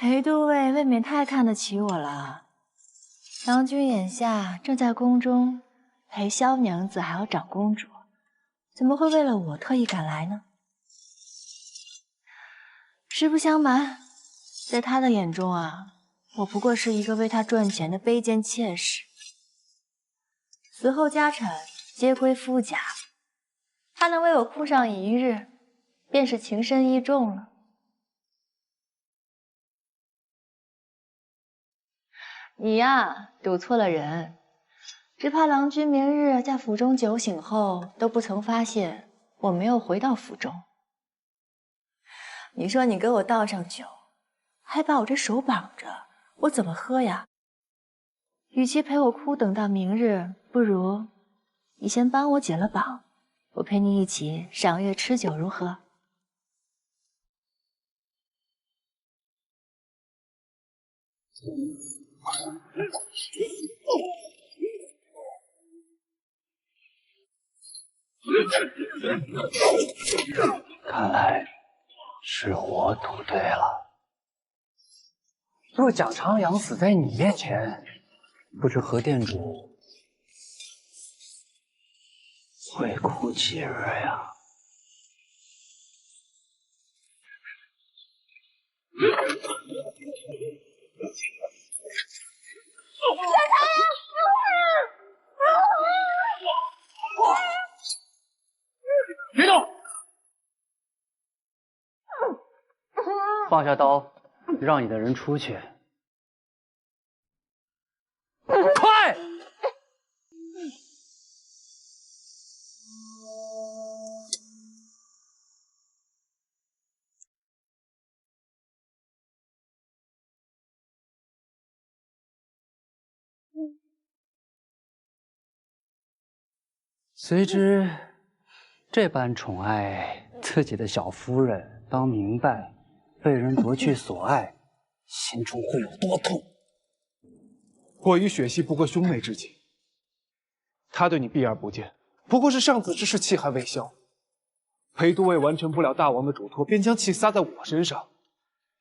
裴都尉未免太看得起我了。郎君眼下正在宫中陪萧娘子还有长公主，怎么会为了我特意赶来呢？实不相瞒，在他的眼中啊，我不过是一个为他赚钱的卑贱妾室，死后家产皆归夫家。他能为我哭上一日，便是情深意重了。你呀，赌错了人，只怕郎君明日在府中酒醒后都不曾发现我没有回到府中。你说你给我倒上酒，还把我这手绑着，我怎么喝呀？与其陪我哭等到明日，不如你先帮我解了绑，我陪你一起赏月吃酒，如何？看来是我赌对了。若蒋长阳死在你面前，不知何店主会哭几日呀？别动！放下刀，让你的人出去。快！随之，这般宠爱自己的小夫人，当明白被人夺去所爱，心中会有多痛。我与雪溪不过兄妹之情，他对你避而不见，不过是上次之事气还未消。裴都尉完成不了大王的嘱托，便将气撒在我身上，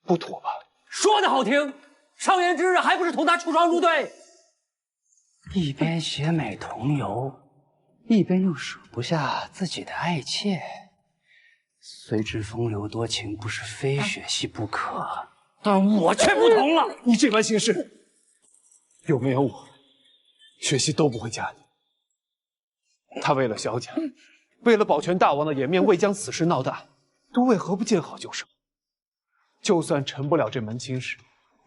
不妥吧？说的好听，上元之日还不是同他出双入对？一边携美同游，一边又舍不下自己的爱妾，虽知风流多情不是非雪溪不可，但我却不同了。你这般行事，有没有我，雪溪都不会嫁你。他为了萧家，为了保全大王的颜面，未将此事闹大，都尉何不见好就收？就算成不了这门亲事，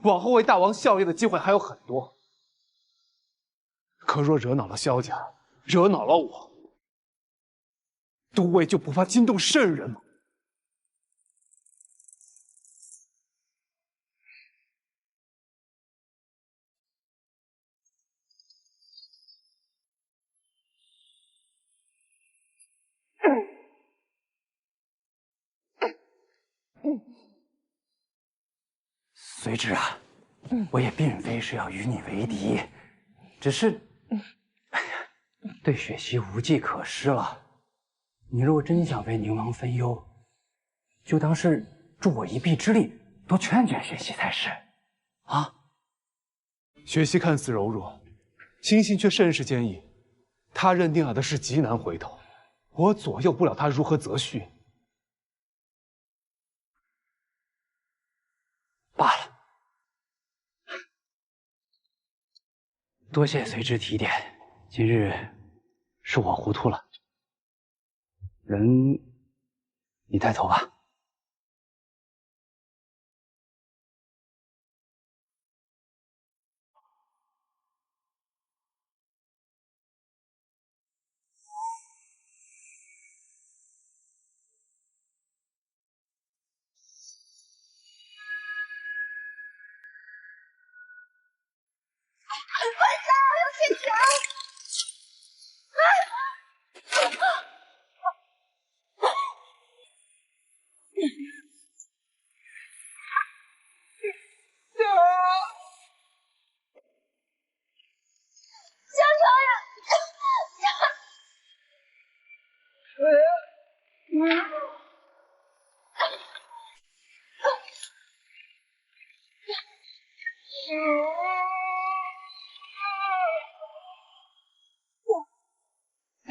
往后为大王效力的机会还有很多。可若惹恼了萧家，惹恼了我，都尉就不怕惊动圣人吗？随之啊，我也并非是要与你为敌，只是，哎呀，对雪溪无计可施了。你若真想为宁王分忧，就当是助我一臂之力，多劝劝雪溪才是。啊，雪溪看似柔弱，心性却甚是坚毅。他认定了的事极难回头，我左右不了他如何择婿。罢了，多谢随之提点。今日是我糊涂了，人你带走吧。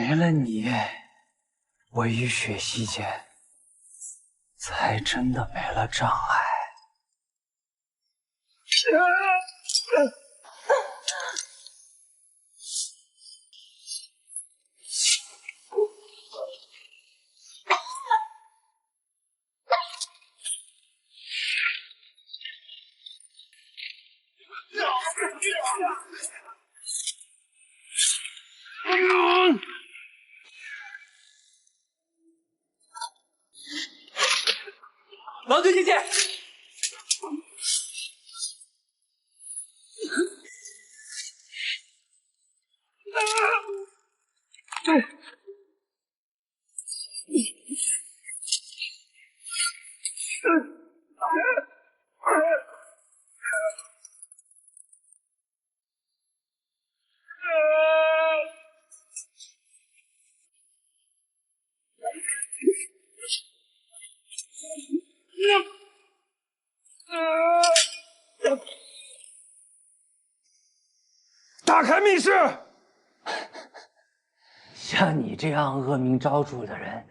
没了你，我与雪溪间才真的没了障碍。郎君觐见。打开密室！像你这样恶名昭著的人，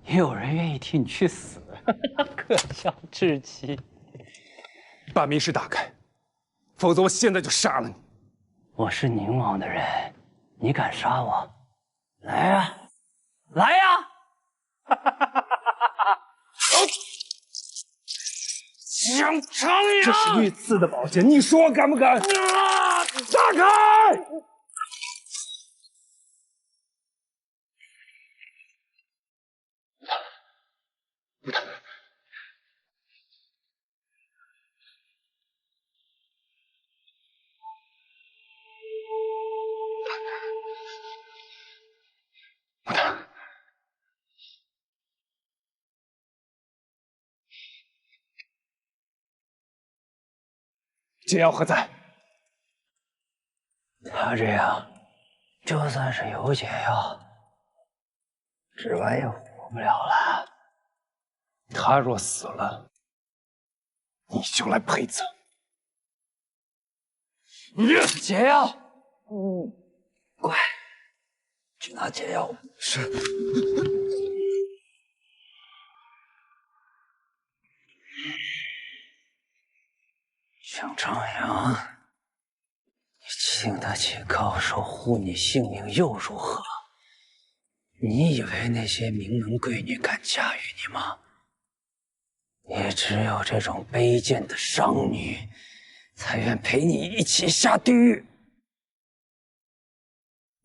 也有人愿意替你去死，可笑至极。把密室打开，否则我现在就杀了你。我是宁王的人，你敢杀我？来呀，来呀！想尝一这是御赐的宝剑，你说我敢不敢？打开！解药何在？他这样，就算是有解药，指晚也活不了了。他若死了，你就来陪葬。解药，乖，去拿解药。是。想张扬，你经得起高手护你性命又如何？你以为那些名门贵女敢驾驭你吗？也只有这种卑贱的商女，才愿陪你一起下地狱。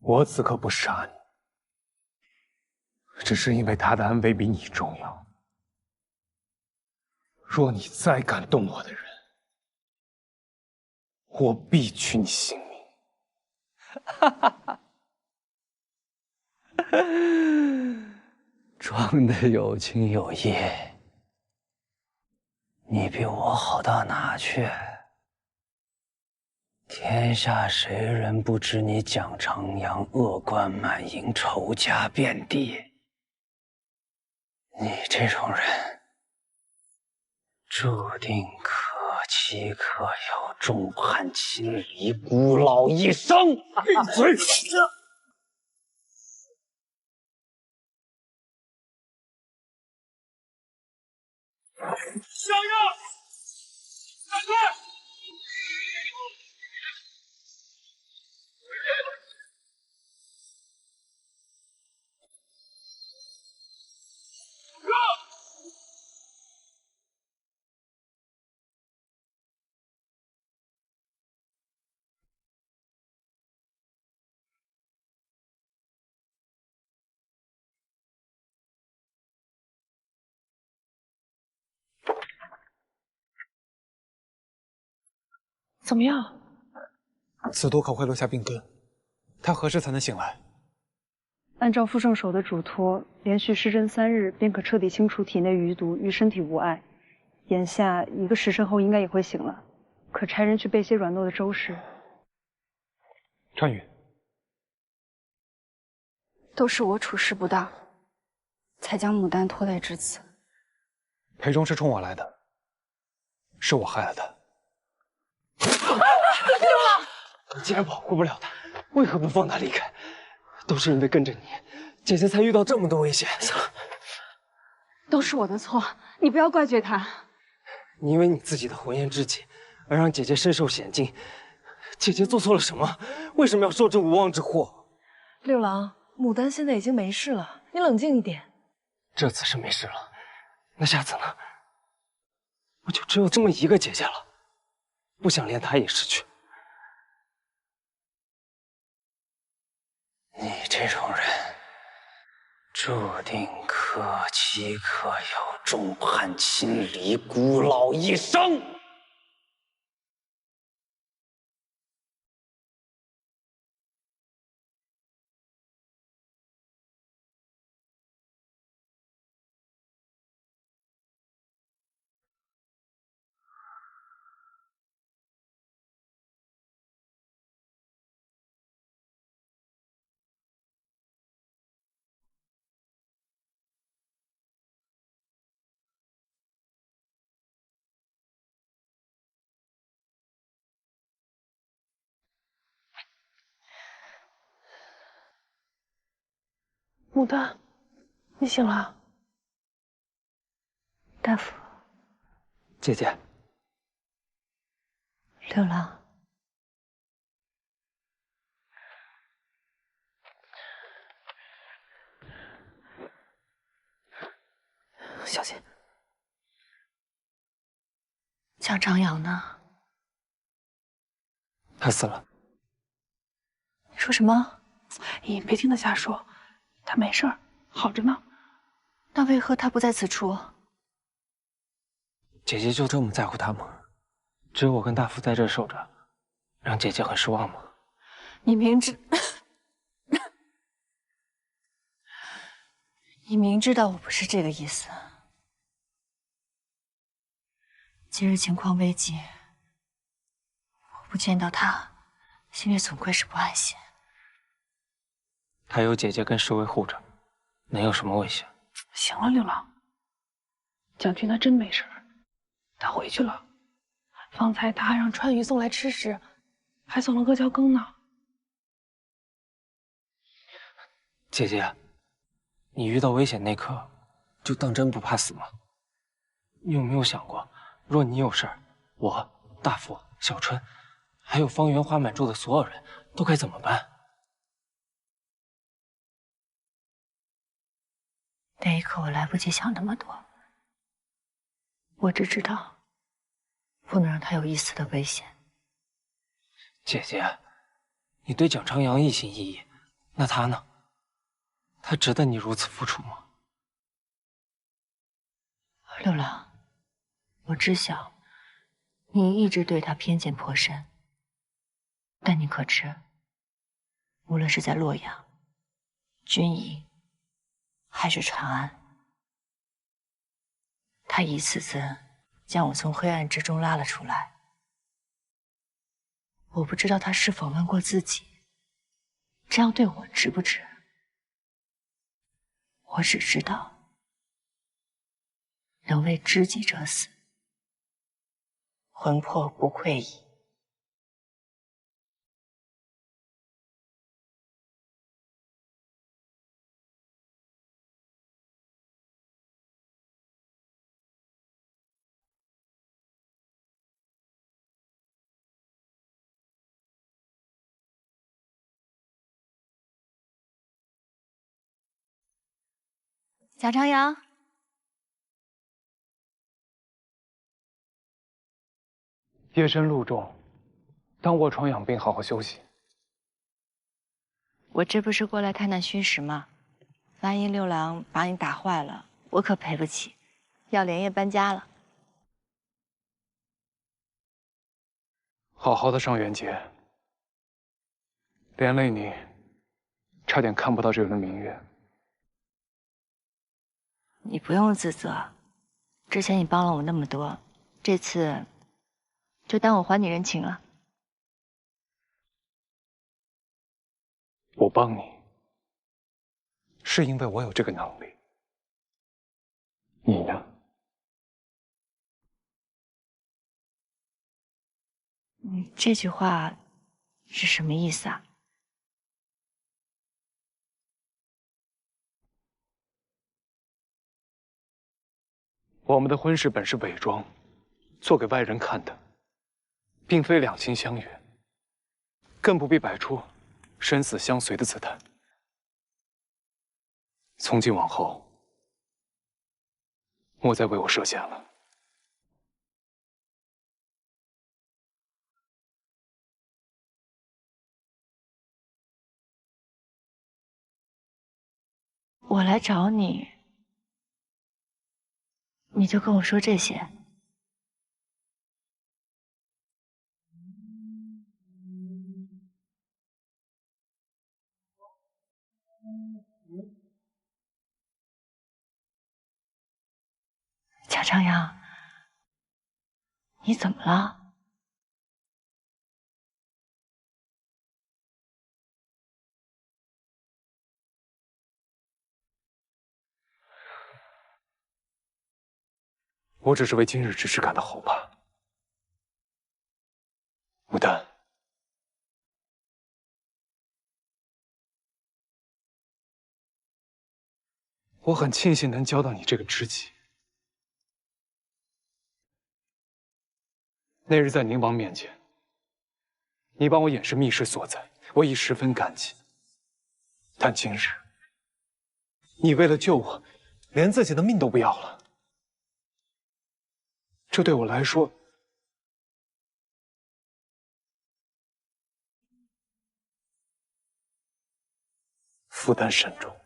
我此刻不杀你，只是因为他的安危比你重要。若你再敢动我的人，我必取你性命。装的有情有义，你比我好到哪去？天下谁人不知你蒋长阳恶贯满盈，仇家遍地？你这种人，注定可妻可有，众叛亲离，孤老一生。闭嘴！小样！闪开！怎么样？此毒可会留下病根，他何时才能醒来？按照副圣手的嘱托，连续施针3日，便可彻底清除体内余毒，于身体无碍。眼下1个时辰后应该也会醒了，可差人去备些软糯的粥食。川羽，都是我处事不当，才将牡丹拖累至此。裴忠是冲我来的，是我害了他。你既然保护不了他，为何不放他离开？都是因为跟着你，姐姐才遇到这么多危险。算了，都是我的错，你不要怪罪他。你因为你自己的红颜知己，而让姐姐身受险境。姐姐做错了什么？为什么要受这无妄之祸？六郎，牡丹现在已经没事了，你冷静一点。这次是没事了，那下次呢？我就只有这么一个姐姐了，不想连她也失去。你这种人，注定可妻可有，众叛亲离，孤老一生。牡丹，你醒了。大夫，姐姐，六郎，小心。蒋长阳呢？她死了。你说什么？你别听他瞎说，他没事儿，好着呢。那为何他不在此处？姐姐就这么在乎他吗？只有我跟大夫在这守着，让姐姐很失望吗？你明知，你明知道我不是这个意思。今日情况危急，我不见到他，心里总归是不安心。她有姐姐跟侍卫护着，能有什么危险？行了，六郎，蒋军他真没事儿，他回去了。方才他还让川渝送来吃食，还送了阿胶羹呢。姐姐，你遇到危险那刻，就当真不怕死吗？你有没有想过，若你有事儿，我、大夫、小春，还有方圆花满住的所有人都该怎么办？那一刻我来不及想那么多，我只知道不能让他有一丝的危险。姐姐，你对蒋长阳一心一意，那他呢？他值得你如此付出吗？六郎，我知晓你一直对他偏见颇深，但你可知，无论是在洛阳、军营，还是长安，他一次次将我从黑暗之中拉了出来。我不知道他是否问过自己，这样对我值不值？我只知道，能为知己者死，魂魄不愧矣。贾长阳，夜深路重，当卧床养病，好好休息。我这不是过来探探虚实吗？万一六郎把你打坏了，我可赔不起，要连夜搬家了。好好的上元节，连累你，差点看不到这轮明月。你不用自责，之前你帮了我那么多，这次就当我还你人情了。我帮你，是因为我有这个能力。你呢？你这句话是什么意思啊？我们的婚事本是伪装，做给外人看的，并非两情相悦，更不必摆出生死相随的姿态。从今往后，莫再为我设限了。我来找你，你就跟我说这些。贾朝阳，你怎么了？我只是为今日之事感到后怕。牡丹，我很庆幸能交到你这个知己。那日在宁王面前，你帮我掩饰密室所在，我已十分感激。但今日，你为了救我，连自己的命都不要了。这对我来说，负担深重。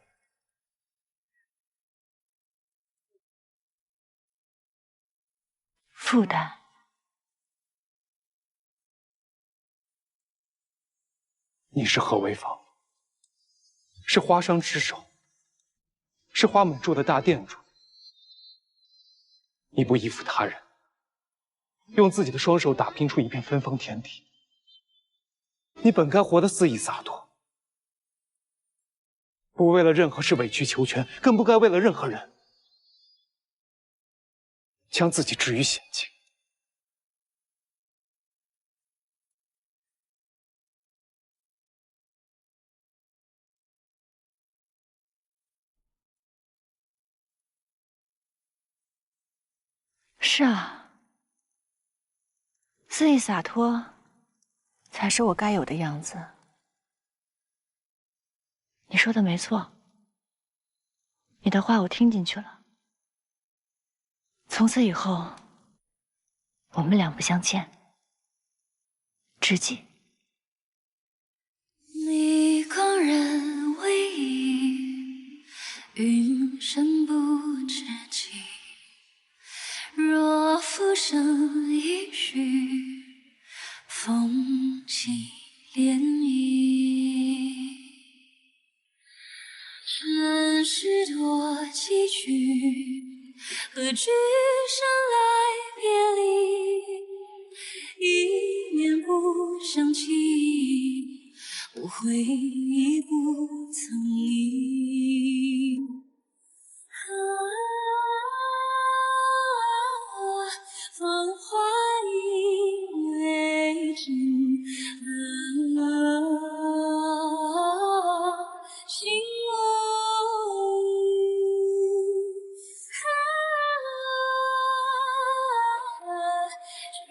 负担？你是何为坊，是花商之首，是花满柱的大店主。你不依附他人，用自己的双手打拼出一片芬芳天地。你本该活得肆意洒脱，不为了任何事委曲求全，更不该为了任何人将自己置于险境。是啊，肆意洒脱才是我该有的样子。你说的没错，你的话我听进去了。从此以后，我们两不相欠，知己。你光人为影，云深不知际。若浮生一许，风起涟漪。尘世多崎岖，何惧生来别离？一念不相弃，无悔亦不曾疑。芳华已为止，心无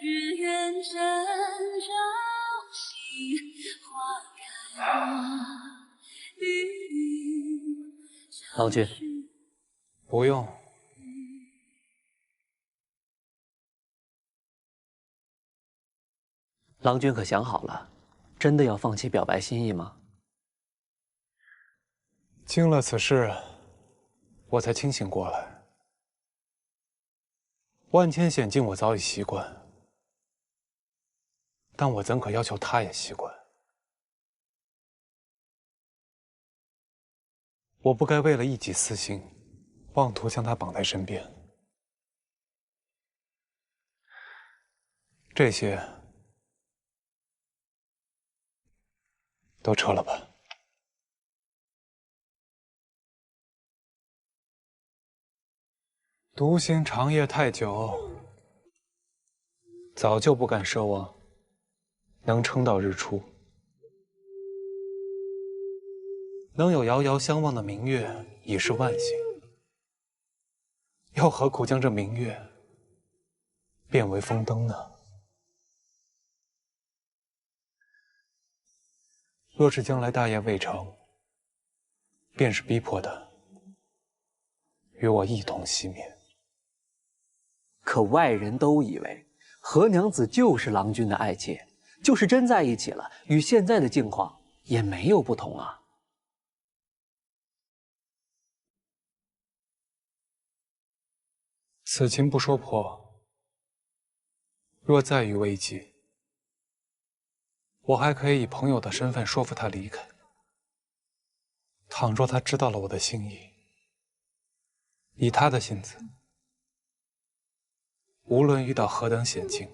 只愿真朝夕，花开雨。郎君，不用。郎君可想好了，真的要放弃表白心意吗？经了此事，我才清醒过来。万千险境我早已习惯，但我怎可要求他也习惯？我不该为了一己私心，妄图将他绑在身边。这些都撤了吧。独行长夜太久，早就不敢奢望能撑到日出。能有遥遥相望的明月已是万幸，又何苦将这明月变为风灯呢？若是将来大业未成，便是逼迫的，与我一同熄灭。可外人都以为何娘子就是郎君的爱妾，就是真在一起了，与现在的境况也没有不同啊。此情不说破，若再遇危机，我还可以以朋友的身份说服他离开。倘若他知道了我的心意，以他的性子，无论遇到何等险境，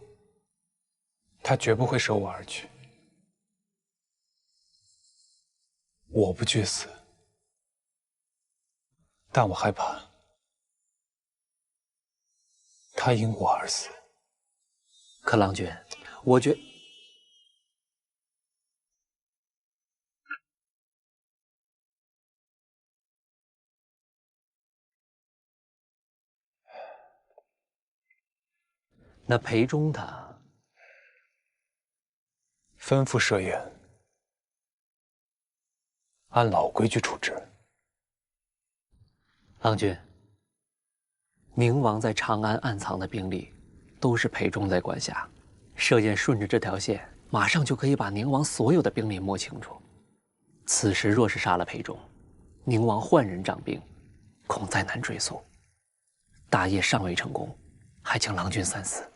他绝不会舍我而去。我不惧死，但我害怕他因我而死。可郎君，我觉那裴忠他吩咐设宴，按老规矩处置。郎君，宁王在长安暗藏的兵力，都是裴忠在管辖。射箭顺着这条线，马上就可以把宁王所有的兵力摸清楚。此时若是杀了裴忠，宁王换人掌兵，恐再难追溯。大业尚未成功，还请郎君三思。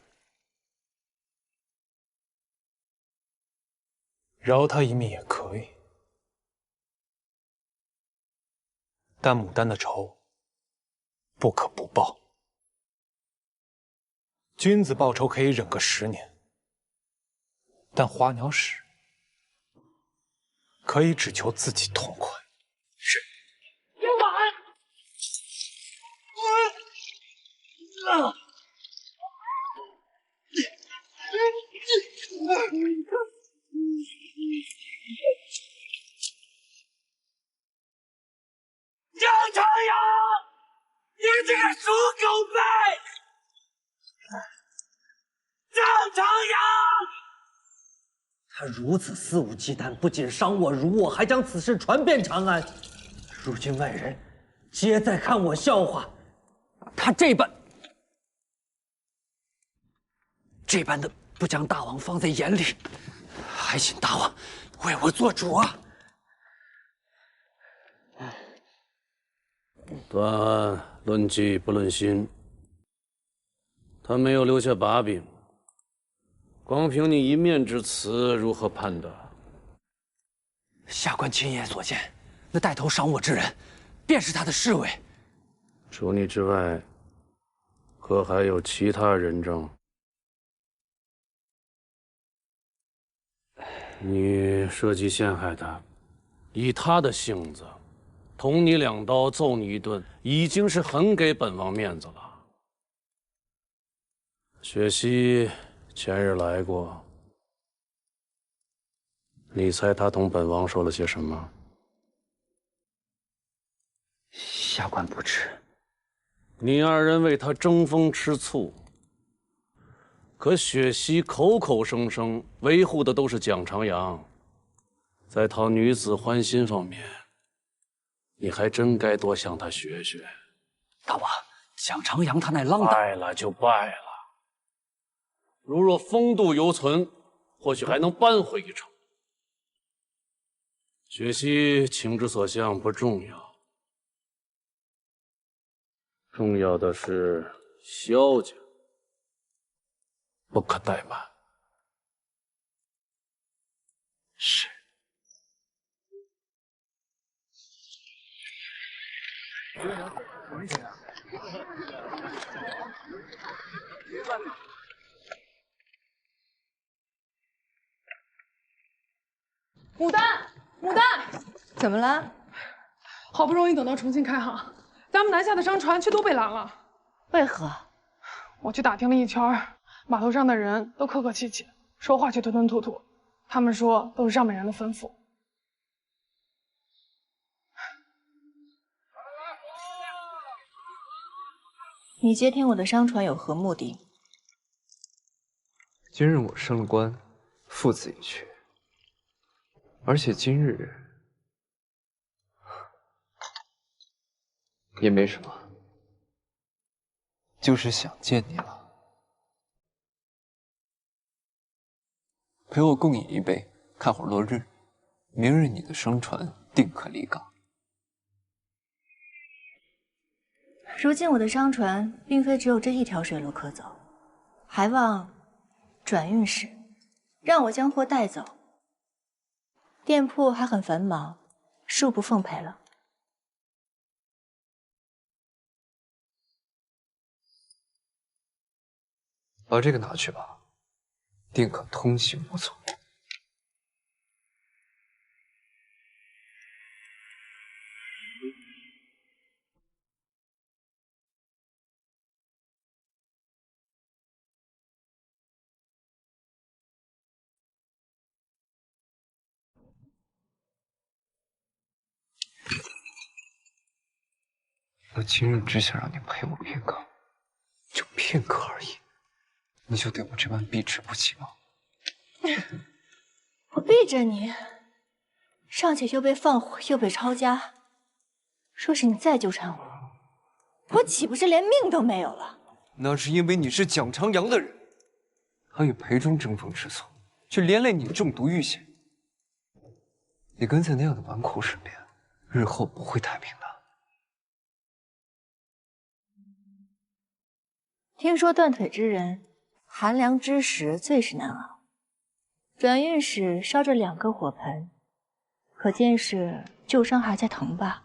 饶他一命也可以，但牡丹的仇不可不报。君子报仇可以忍个10年，但花鸟使可以只求自己痛快。是。别玩！张长阳，你这个鼠狗辈！张长阳，他如此肆无忌惮，不仅伤我辱我，还将此事传遍长安。如今外人皆在看我笑话，他这般的不将大王放在眼里，还请大王为我做主啊！断案论迹不论心，他没有留下把柄，光凭你一面之词，如何判断？下官亲眼所见，那带头伤我之人，便是他的侍卫。除你之外，可还有其他人证？你设计陷害他，以他的性子，捅你2刀，揍你1顿，已经是很给本王面子了。雪溪前日来过，你猜他同本王说了些什么？下官不知。你2人为他争风吃醋，可雪溪口口声声维护的都是蒋长阳，在讨女子欢心方面，你还真该多向他学学。大王，蒋长阳他乃浪大，败了就败了。如若风度犹存，或许还能扳回一城。雪溪情之所向不重要，重要的是萧家不可怠慢。是。牡丹，牡丹，怎么了？好不容易等到重新开航，咱们南下的商船却都被拦了。为何？我去打听了一圈，码头上的人都客客气气，说话却吞吞吐吐。他们说都是上面人的吩咐。你接听我的商船有何目的？今日我升了官，父子已去，而且今日也没什么，就是想见你了。陪我共饮一杯，看会儿落日。明日你的商船定可离港。如今我的商船并非只有这一条水路可走，还望转运时让我将货带走。店铺还很繁忙，恕不奉陪了。把这个拿去吧，定可通行无阻。我今日只想让你陪我片刻，就片刻而已，你就对我这般避之不及吗？我避着你，尚且又被放火，又被抄家。若是你再纠缠我，我岂不是连命都没有了？那是因为你是蒋长阳的人，他与裴忠争风吃醋，却连累你中毒遇险。你跟在那样的纨绔身边，日后不会太平的。听说断腿之人，寒凉之时最是难熬。转运时烧着2个火盆，可见是旧伤还在疼吧？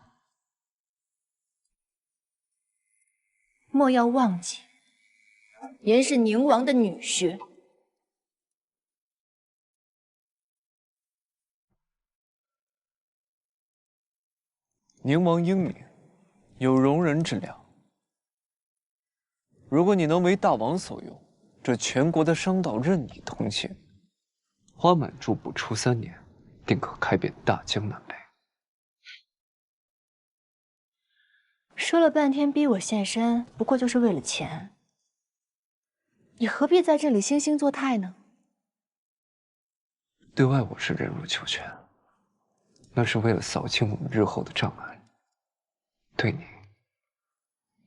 莫要忘记，言是宁王的女婿。宁王英明，有容人之量。如果你能为大王所用，这全国的商道任你通行。花满驻步出3年，定可开遍大江南北。说了半天逼我现身，不过就是为了钱。你何必在这里惺惺作态呢？对外我是忍辱求全，那是为了扫清我们日后的障碍。对你，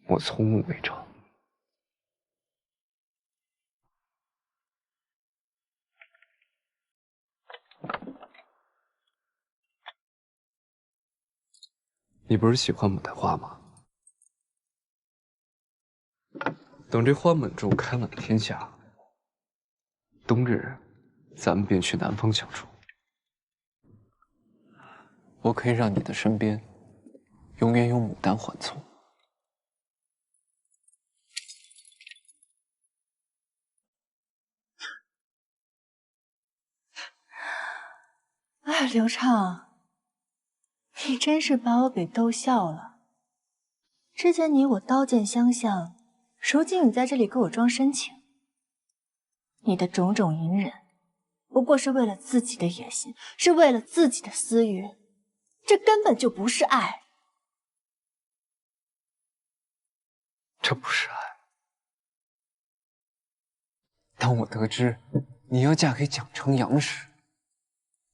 我从无伪装。你不是喜欢牡丹花吗？等这花满柱开满天下，冬日咱们便去南方相处。我可以让你的身边永远有牡丹缓簇。哎，刘畅，你真是把我给逗笑了。之前你我刀剑相向，如今你在这里给我装深情。你的种种隐忍，不过是为了自己的野心，是为了自己的私欲，这根本就不是爱。这不是爱。当我得知你要嫁给蒋长阳时，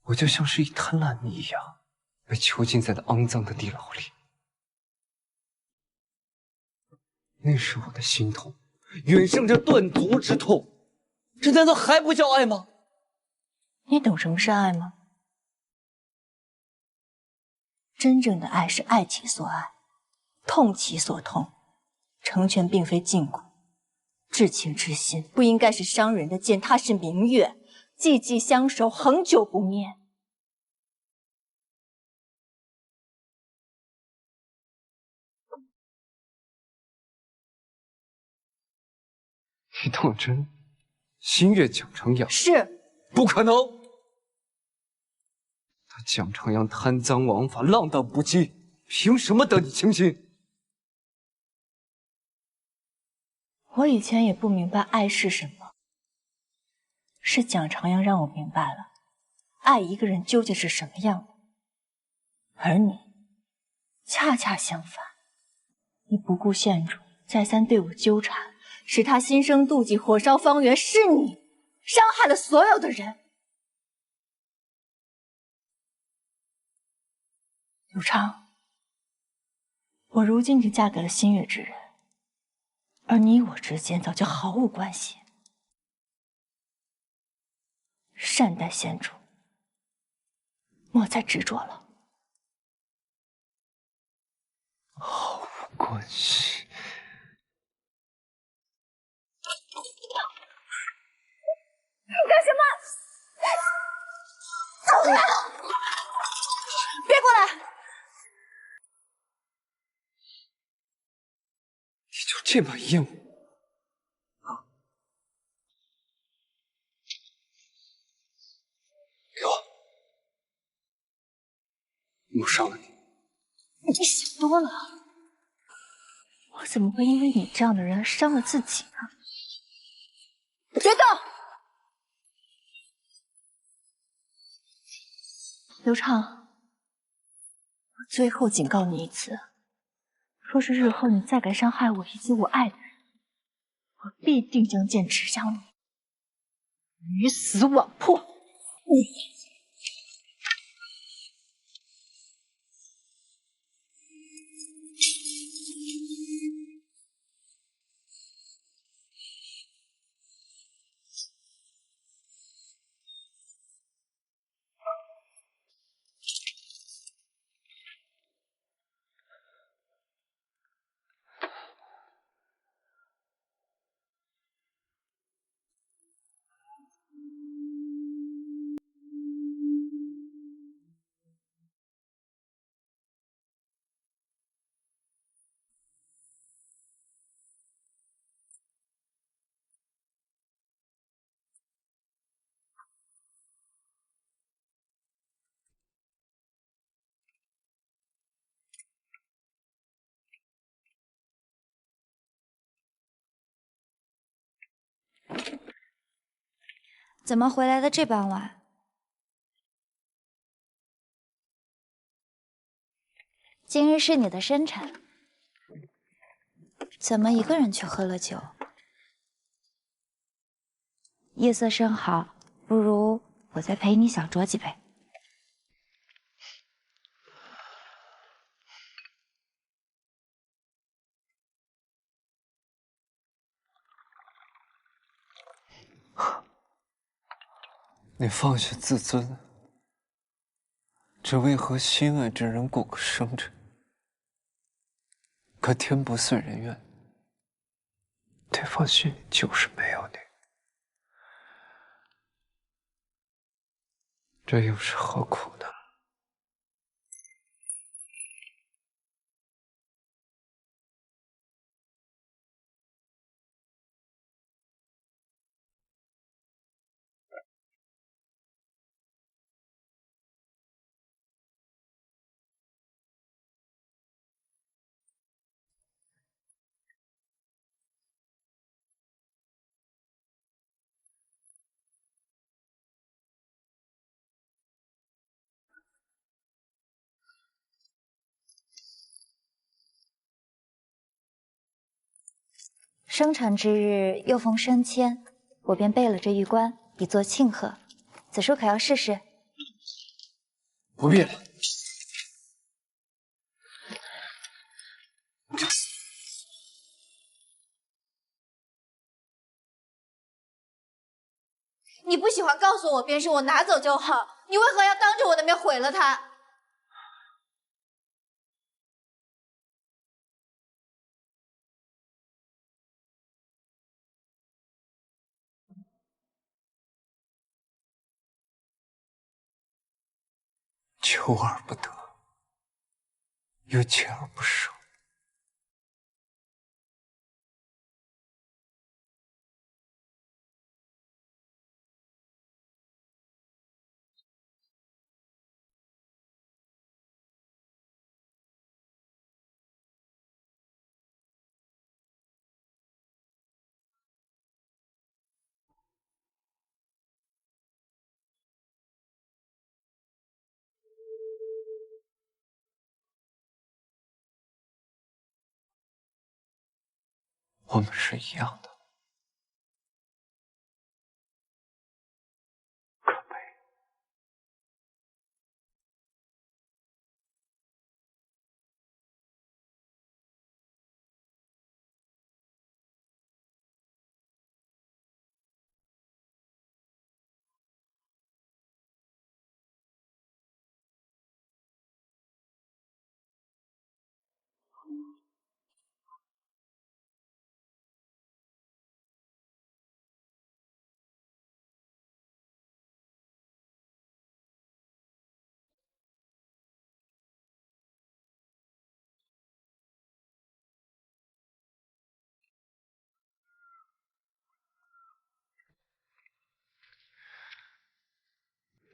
我就像是一滩烂泥一样，被囚禁在那肮脏的地牢里。那时我的心痛，远胜这断足之痛。这难道还不叫爱吗？你懂什么是爱吗？真正的爱是爱其所爱，痛其所痛。成全并非禁锢，至情至心不应该是伤人的剑，它是明月，寂寂相守，恒久不灭。你当真心悦蒋长阳？是，不可能。他蒋长阳贪赃枉法，浪荡不羁，凭什么得你倾心？我以前也不明白爱是什么，是蒋长阳让我明白了，爱一个人究竟是什么样的。而你，恰恰相反，你不顾现状，再三对我纠缠，使他心生妒忌，火烧方圆，是你伤害了所有的人。刘畅，我如今已经嫁给了心悦之人，而你我之间早就毫无关系。善待先主，莫再执着了。毫无关系。你干什么？走开！别过来！你就这么厌恶？我伤了你？你想多了。我怎么会因为你这样的人伤了自己呢？别动！刘畅，我最后警告你一次，若是日后你再敢伤害我以及我爱的人，我必定将剑指向你，鱼死网破。你。怎么回来的这般晚？今日是你的生辰，怎么一个人去喝了酒？夜色甚好，不如我再陪你小酌几杯。你放下自尊，只为和心爱之人过个生辰。可天不遂人愿，对方心里就是没有你，这又是何苦呢？生辰之日又逢升迁，我便备了这玉冠，以作庆贺。此书可要试试？不必了。你不喜欢告诉我便是，我拿走就好。你为何要当着我的面毁了它？求而不得，又锲而不舍。我们是一样的。可悲。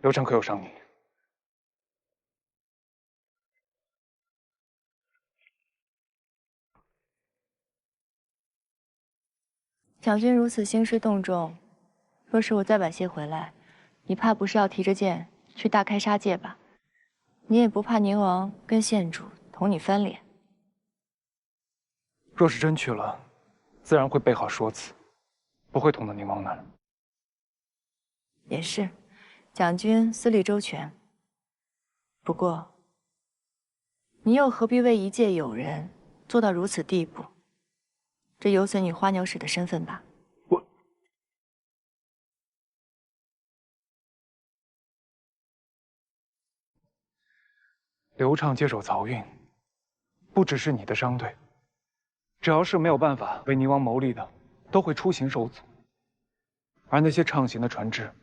刘畅可有伤你？蒋军如此兴师动众，若是我再晚些回来，你怕不是要提着剑去大开杀戒吧？你也不怕宁王跟县主同你翻脸？若是真去了，自然会备好说辞，不会捅到宁王那儿。也是，蒋军思虑周全。不过，你又何必为一介友人做到如此地步？这有损你花鸟使的身份吧？刘畅接手漕运，不只是你的商队，只要是没有办法为宁王谋利的，都会出行受阻。而那些畅行的船只，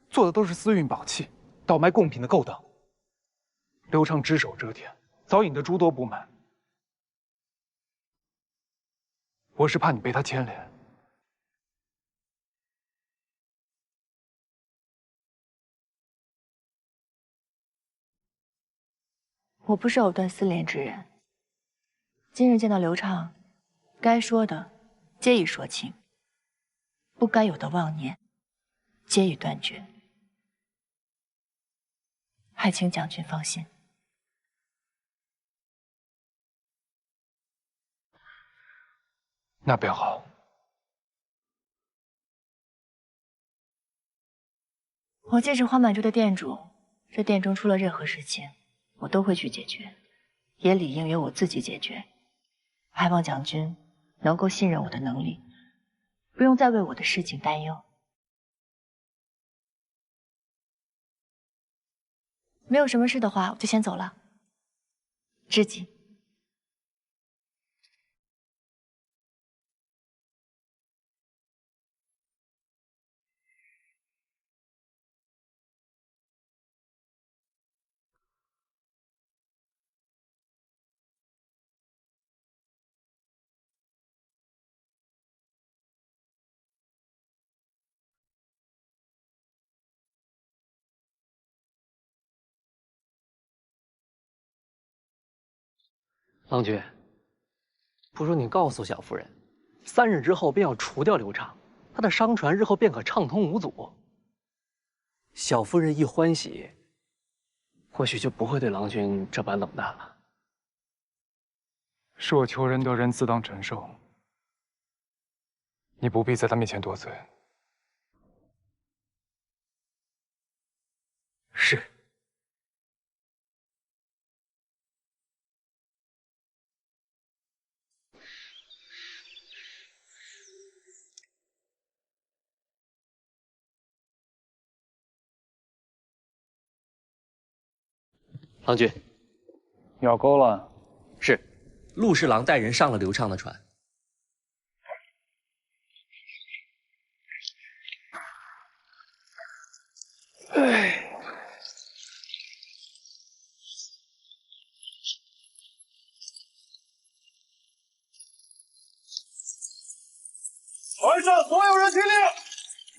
做的都是私运宝器、倒卖贡品的勾当。刘畅只手遮天，早引得诸多不满。我是怕你被他牵连。我不是藕断丝连之人。今日见到刘畅，该说的皆已说清，不该有的妄念皆已断绝。还请蒋军放心。那便好。我既是花满洲的店主，这店中出了任何事情，我都会去解决，也理应由我自己解决。还望蒋军能够信任我的能力，不用再为我的事情担忧。没有什么事的话，我就先走了。知己。郎君，不如你告诉小夫人，3日之后便要除掉刘畅，他的商船日后便可畅通无阻。小夫人一欢喜，或许就不会对郎君这般冷淡了。是我求仁得仁，自当承受。你不必在他面前多嘴。是。郎君，咬钩了。是，陆侍郎带人上了刘畅的船。船上所有人听令，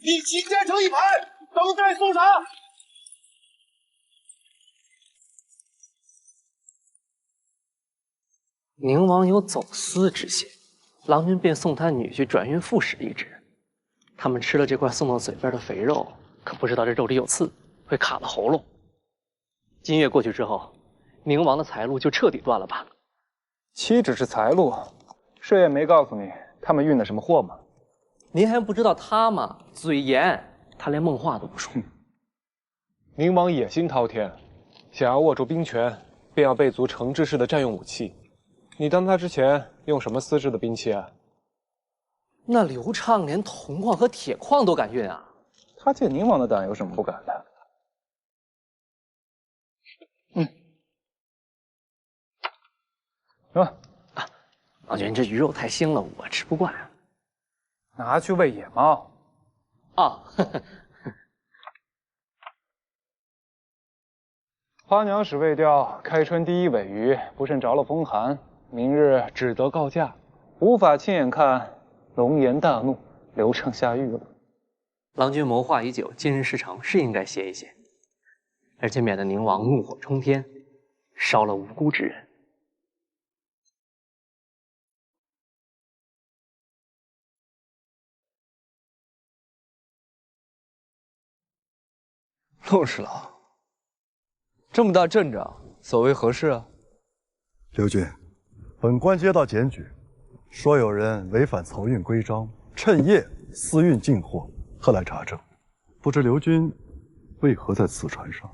立即站成一排，等待搜查。宁王有走私之嫌，郎君便送他女婿转运副使一职。他们吃了这块送到嘴边的肥肉，可不知道这肉里有刺，会卡了喉咙。今夜过去之后，宁王的财路就彻底断了吧？妻只是财路，少爷没告诉你，他们运的什么货吗？您还不知道他吗？嘴严，他连梦话都不说。宁王野心滔天，想要握住兵权，便要备足诚制式的战用武器。你当他之前用什么丝质的兵器啊？那刘畅连铜矿和铁矿都敢运啊！他借宁王的胆，有什么不敢的？老君，这鱼肉太腥了，我吃不惯。拿去喂野猫。啊，花娘使未调，开春第一尾鱼，不慎着了风寒，明日只得告假，无法亲眼看龙颜大怒，刘畅下狱了。郎君谋划已久，今日事成，是应该歇一歇，而且免得宁王怒火冲天，烧了无辜之人。陆侍郎，这么大阵仗，所为何事啊？刘军，本官接到检举，说有人违反漕运规章，趁夜私运进货，特来查证。不知刘军为何在此船上？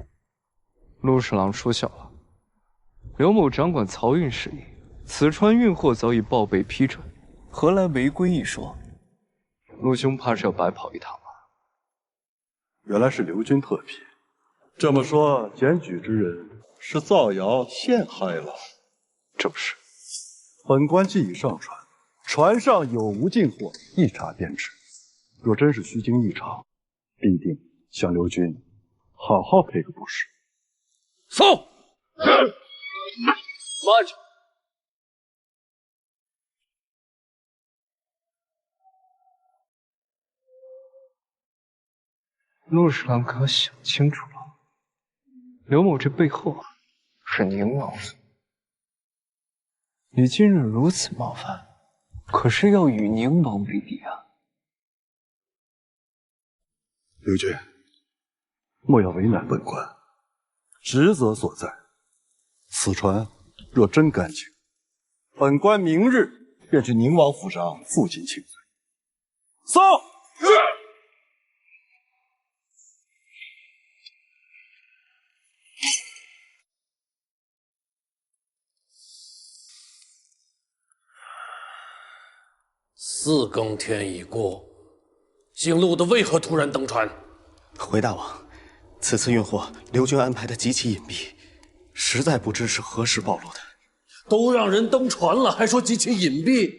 陆侍郎说笑了，刘某掌管漕运事宜，此船运货早已报备批准，何来违规一说？陆兄怕是要白跑一趟吧？原来是刘军特批。这么说，检举之人是造谣陷害了？正是。本官既已上船，船上有无进货，一查便知。若真是虚惊一场，必定向刘军好好赔个不是。送。慢着。陆侍郎可要想清楚了，刘某这背后是宁王府。你今日如此冒犯，可是要与宁王为敌啊！刘军，莫要为难本官，职责所在。此船若真干净，本官明日便去宁王府上负荆请罪。送。4更天已过，姓陆的为何突然登船？回大王，此次运货，刘军安排的极其隐蔽，实在不知是何时暴露的。都让人登船了，还说极其隐蔽？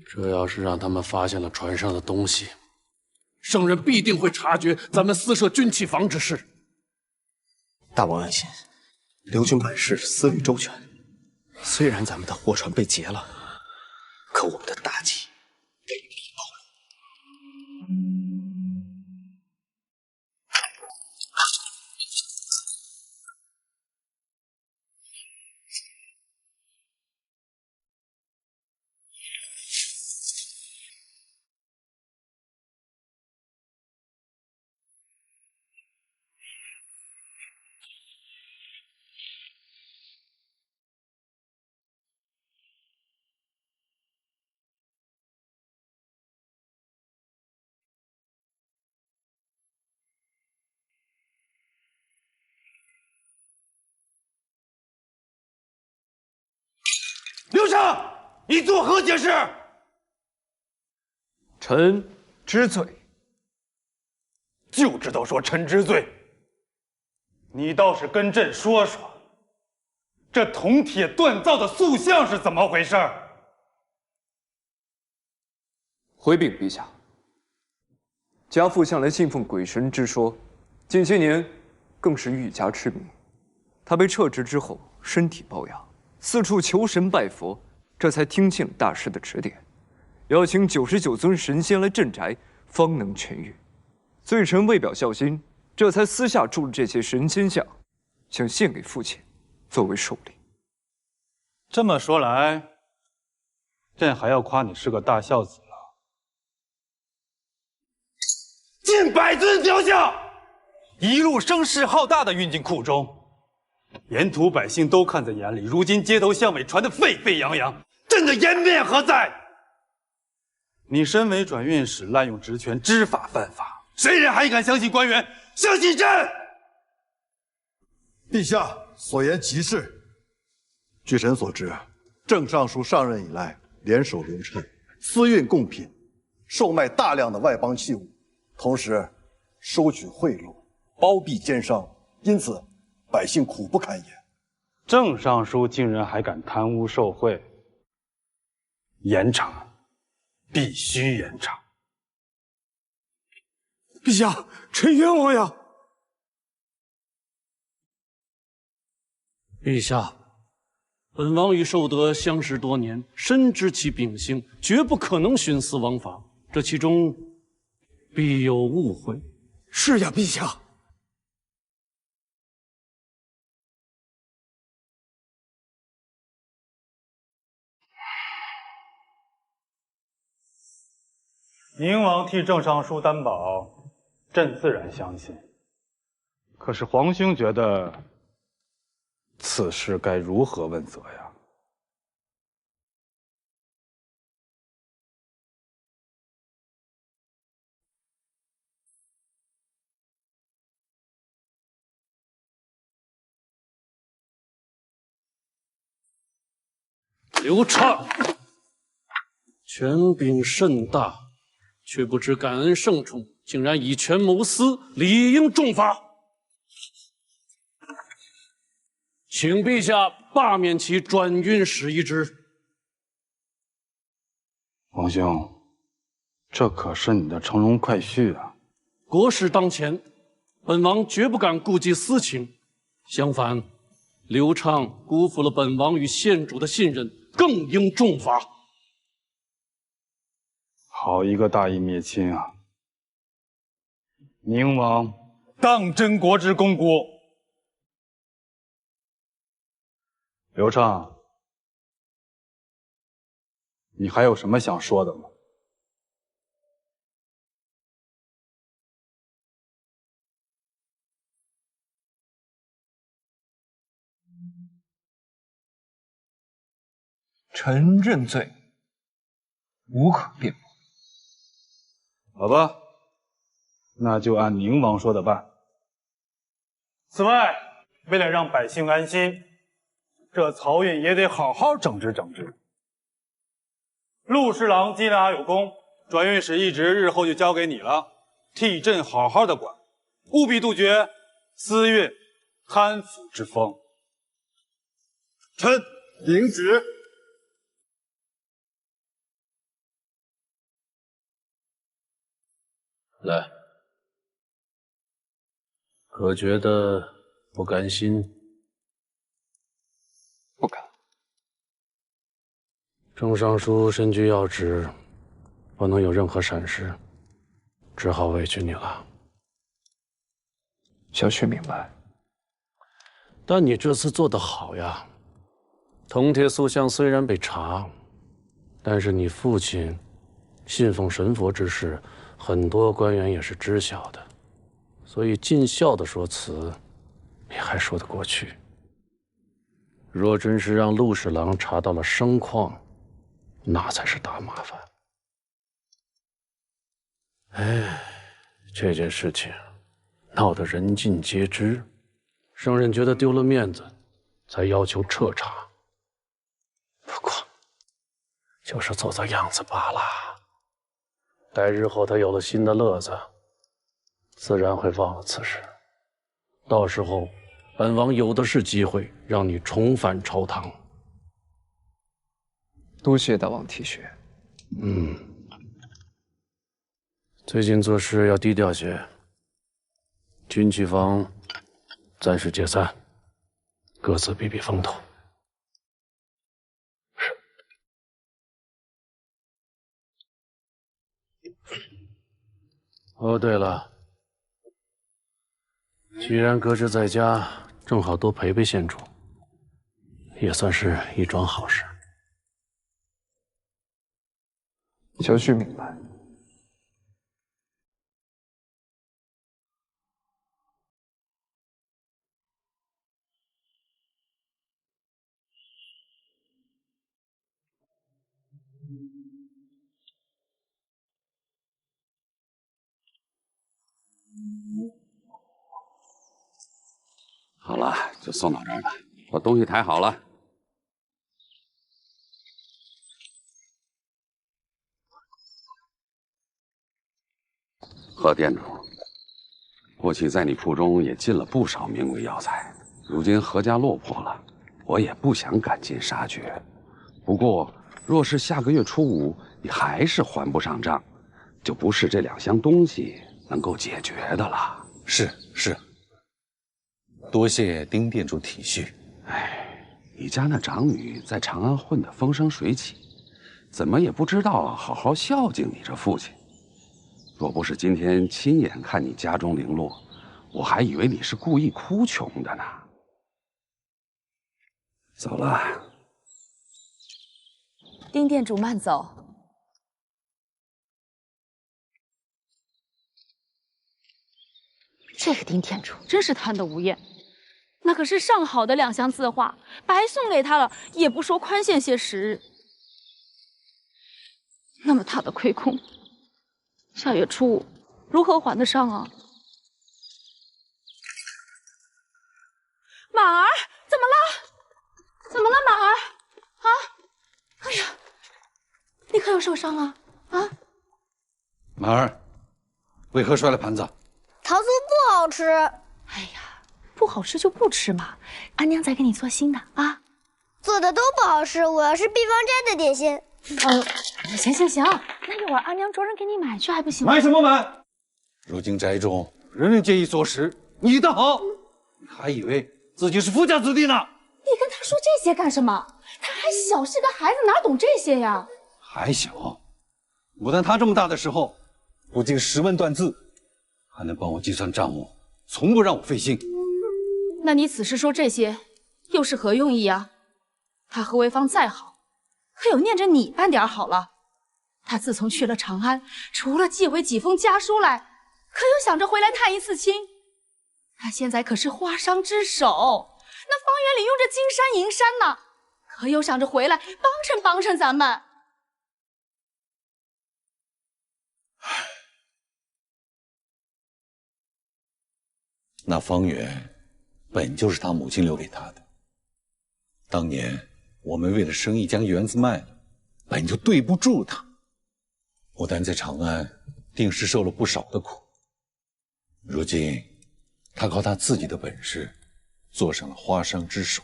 这要是让他们发现了船上的东西，圣人必定会察觉咱们私设军器房之事。大王安心，刘军办事思虑周全。虽然咱们的货船被劫了，可我们的大计未必暴露。刘畅，你作何解释？臣知罪。就知道说臣知罪。你倒是跟朕说说，这铜铁锻造的塑像是怎么回事？回禀陛下，家父向来信奉鬼神之说，近些年更是愈加痴迷。他被撤职之后，身体抱恙，四处求神拜佛，这才听信了大师的指点，要请99尊神仙来镇宅，方能痊愈。罪臣为表孝心，这才私下铸了这些神仙像，想献给父亲，作为寿礼。这么说来，朕还要夸你是个大孝子了。近100尊雕像，一路声势浩大的运进库中，沿途百姓都看在眼里。如今街头巷尾传得沸沸扬扬，朕朕的颜面何在？你身为转运使，滥用职权，知法犯法，谁人还敢相信官员？相信朕？陛下所言极是。据臣所知，郑尚书上任以来，联手流畅，私运贡品，售卖大量的外邦器物，同时收取贿赂，包庇奸商，因此百姓苦不堪言。郑尚书竟然还敢贪污受贿，严惩，必须严惩。陛下，臣冤枉呀！陛下，本王与寿德相识多年，深知其秉性，绝不可能徇私枉法，这其中必有误会。是呀，陛下。宁王替郑尚书担保，朕自然相信。可是皇兄觉得此事该如何问责呀？刘畅，权柄甚大，却不知感恩圣宠，竟然以权谋私，理应重罚。请陛下罢免其转运使一职。皇兄，这可是你的乘龙快婿啊！国事当前，本王绝不敢顾及私情。相反，刘畅辜负了本王与县主的信任，更应重罚。好一个大义灭亲啊！宁王当真国之功孤。刘畅，你还有什么想说的吗？臣认罪，无可辩驳。好吧，那就按宁王说的办。此外，为了让百姓安心，这漕运也得好好整治整治。陆侍郎姬良有功，转运使一职日后就交给你了，替朕好好的管，务必杜绝私运、贪腐之风。臣领旨。来，可觉得不甘心？不敢。郑尚书身居要职，不能有任何闪失，只好委屈你了。小婿明白。但你这次做得好呀！铜铁塑像虽然被查，但是你父亲信奉神佛之事，很多官员也是知晓的，所以尽孝的说辞，你还说得过去。若真是让陆侍郎查到了生矿，那才是大麻烦。哎，这件事情闹得人尽皆知，圣人觉得丢了面子，才要求彻查。不过，就是做做样子罢了。待日后他有了新的乐子，自然会忘了此事。到时候，本王有的是机会让你重返朝堂。多谢大王提携。最近做事要低调些。军器房暂时解散，各自避避风头。哦，对了，既然搁置在家，正好多陪陪县主，也算是一桩好事。小婿明白。好了，就送到这儿了。把东西抬好了。何店主，过去在你铺中也进了不少名贵药材，如今何家落魄了，我也不想赶尽杀绝。不过，若是下个月初5你还是还不上账，就不是这2箱东西能够解决的了。是，多谢丁店主体恤。哎，你家那长女在长安混得风生水起，怎么也不知道好好孝敬你这父亲。若不是今天亲眼看你家中零落，我还以为你是故意哭穷的呢。走了。丁店主慢走。这个丁店主真是贪得无厌，那可是上好的2箱字画，白送给他了，也不说宽限些时日。那么大的亏空，下月初5如何还得上啊？马儿，怎么了？怎么了，马儿？啊！哎呀，你可有受伤啊？啊！马儿，为何摔了盘子？桃酥不好吃。哎呀，不好吃就不吃嘛，安娘再给你做新的啊。做的都不好吃，我要是避风斋的点心。行，那一会儿安娘着人给你买去还不行吗？买什么买？如今宅中人人皆以做食，你的好，你还以为自己是富家子弟呢？你跟他说这些干什么？他还小，是个孩子，哪懂这些呀？还小，牡丹他这么大的时候，不仅识文断字，还能帮我计算账目，从不让我费心。那你此时说这些，又是何用意啊？他何为芳再好，可有念着你半点好了？他自从去了长安，除了寄回几封家书来，可有想着回来探一次亲？他现在可是花商之首，那方圆里用着金山银山呢，可有想着回来帮衬咱们？那方圆本就是他母亲留给他的。当年我们为了生意将园子卖了，本就对不住他。牡丹在长安定是受了不少的苦，如今他靠他自己的本事做上了花商之首，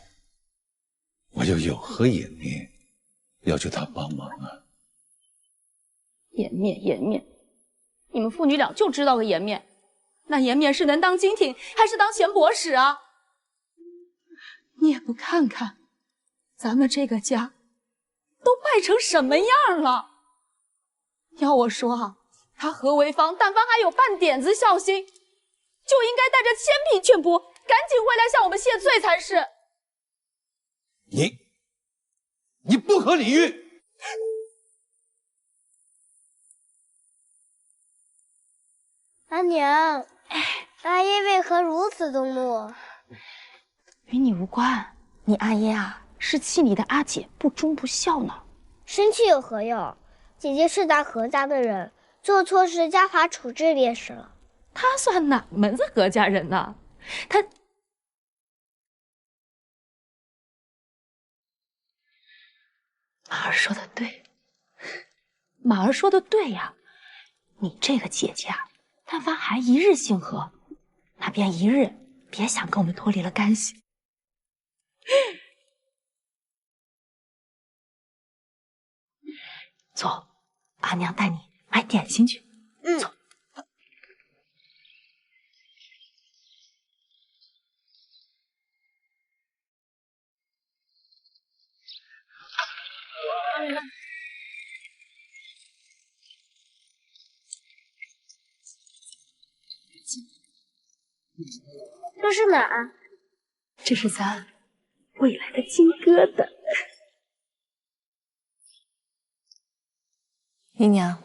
我又有何颜面要求他帮忙啊？颜面，你们父女俩就知道个颜面，那颜面是能当金挺还是当钱帛使啊？你也不看看，咱们这个家都败成什么样了？要我说啊，他何为芳但凡还有半点子孝心，就应该带着千匹绢帛赶紧回来向我们谢罪才是。你不可理喻！阿娘，阿爷为何如此动怒？与你无关，你阿爷啊是气你的阿姐不忠不孝呢。生气有何用？姐姐是咱何家的人，做错事家法处置便是了。他算哪门子何家人呢？他马儿说的对，马儿说的对呀。你这个姐姐啊，但凡还一日姓何，那便一日别想跟我们脱离了干系。走，阿娘带你买点心去。走。这是哪儿？这是咱未来的金疙瘩。姨娘，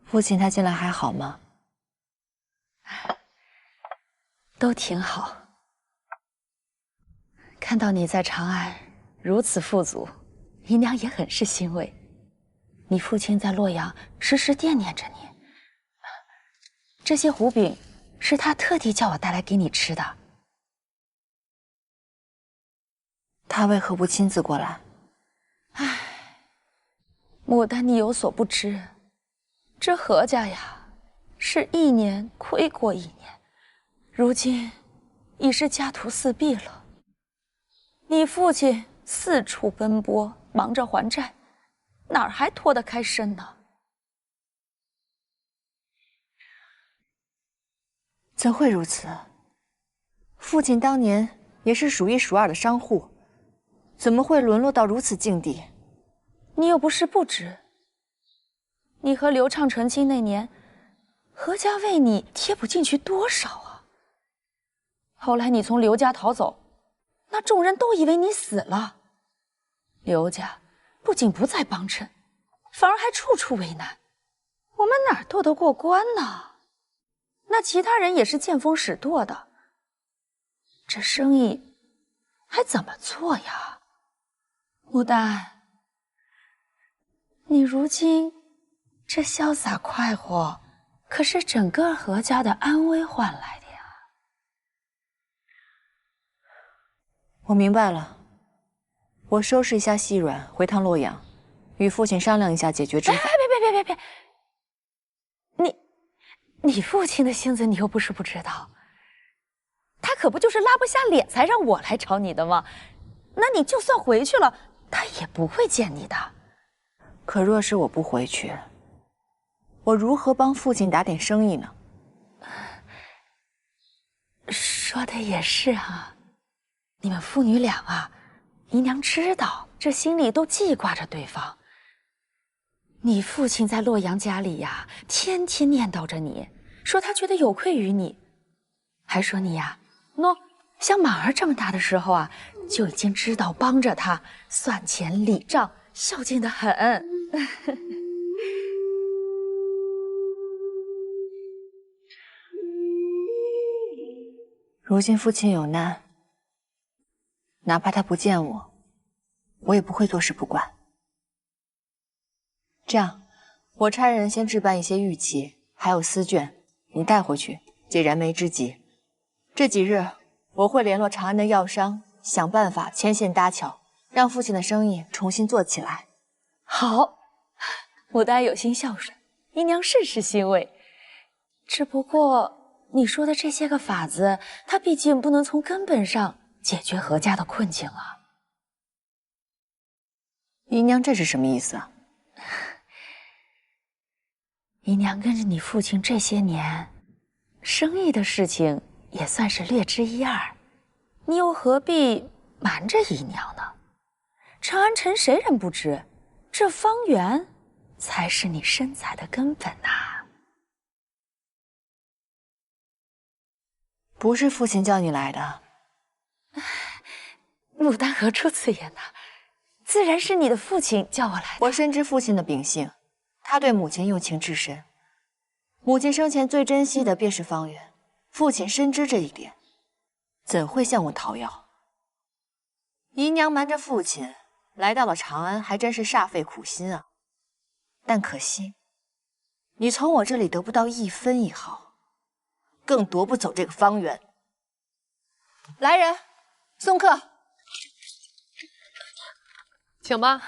父亲他近来还好吗？都挺好。看到你在长安如此富足，姨娘也很是欣慰。你父亲在洛阳时时惦念着你。这些糊饼是他特地叫我带来给你吃的。他为何不亲自过来？唉，牡丹，你有所不知，这何家呀，是一年亏过一年，如今已是家徒四壁了。你父亲四处奔波，忙着还债，哪儿还脱得开身呢？怎会如此？父亲当年也是数一数二的商户，怎么会沦落到如此境地？你又不是不知，你和刘畅成亲那年，何家为你贴补进去多少啊？后来你从刘家逃走，那众人都以为你死了。刘家不仅不再帮衬，反而还处处为难，我们哪儿斗得过关呢？那其他人也是见风使舵的，这生意还怎么做呀？牡丹，你如今这潇洒快活，可是整个何家的安危换来的呀。我明白了，我收拾一下细软，回趟洛阳，与父亲商量一下解决之法。别！你父亲的性子你又不是不知道，他可不就是拉不下脸才让我来找你的吗？那你就算回去了，他也不会见你的。可若是我不回去，我如何帮父亲打点生意呢？说的也是啊，你们父女俩啊，姨娘知道，这心里都记挂着对方。你父亲在洛阳家里呀，天天念叨着你，说他觉得有愧于你，还说你呀，像马儿这么大的时候啊，就已经知道帮着他算钱理账，孝敬得很。如今父亲有难，哪怕他不见我，我也不会坐视不管。这样，我差人先置办一些玉器，还有丝绢，你带回去，解燃眉之急。这几日我会联络长安的药商，想办法牵线搭桥，让父亲的生意重新做起来。好，牡丹有心孝顺，姨娘甚是欣慰。只不过你说的这些个法子，它毕竟不能从根本上解决何家的困境啊。姨娘这是什么意思啊？姨娘跟着你父亲这些年，生意的事情也算是略知一二，你又何必瞒着姨娘呢？长安城谁人不知，这方圆才是你身材的根本呐。不是父亲叫你来的。牡丹何出此言呢？自然是你的父亲叫我来的。我深知父亲的秉性，他对母亲用情至深。母亲生前最珍惜的便是方圆，父亲深知这一点，怎会向我讨要？姨娘瞒着父亲来到了长安，还真是煞费苦心啊。但可惜，你从我这里得不到一分一毫，更夺不走这个方圆。来人，送客。请吧。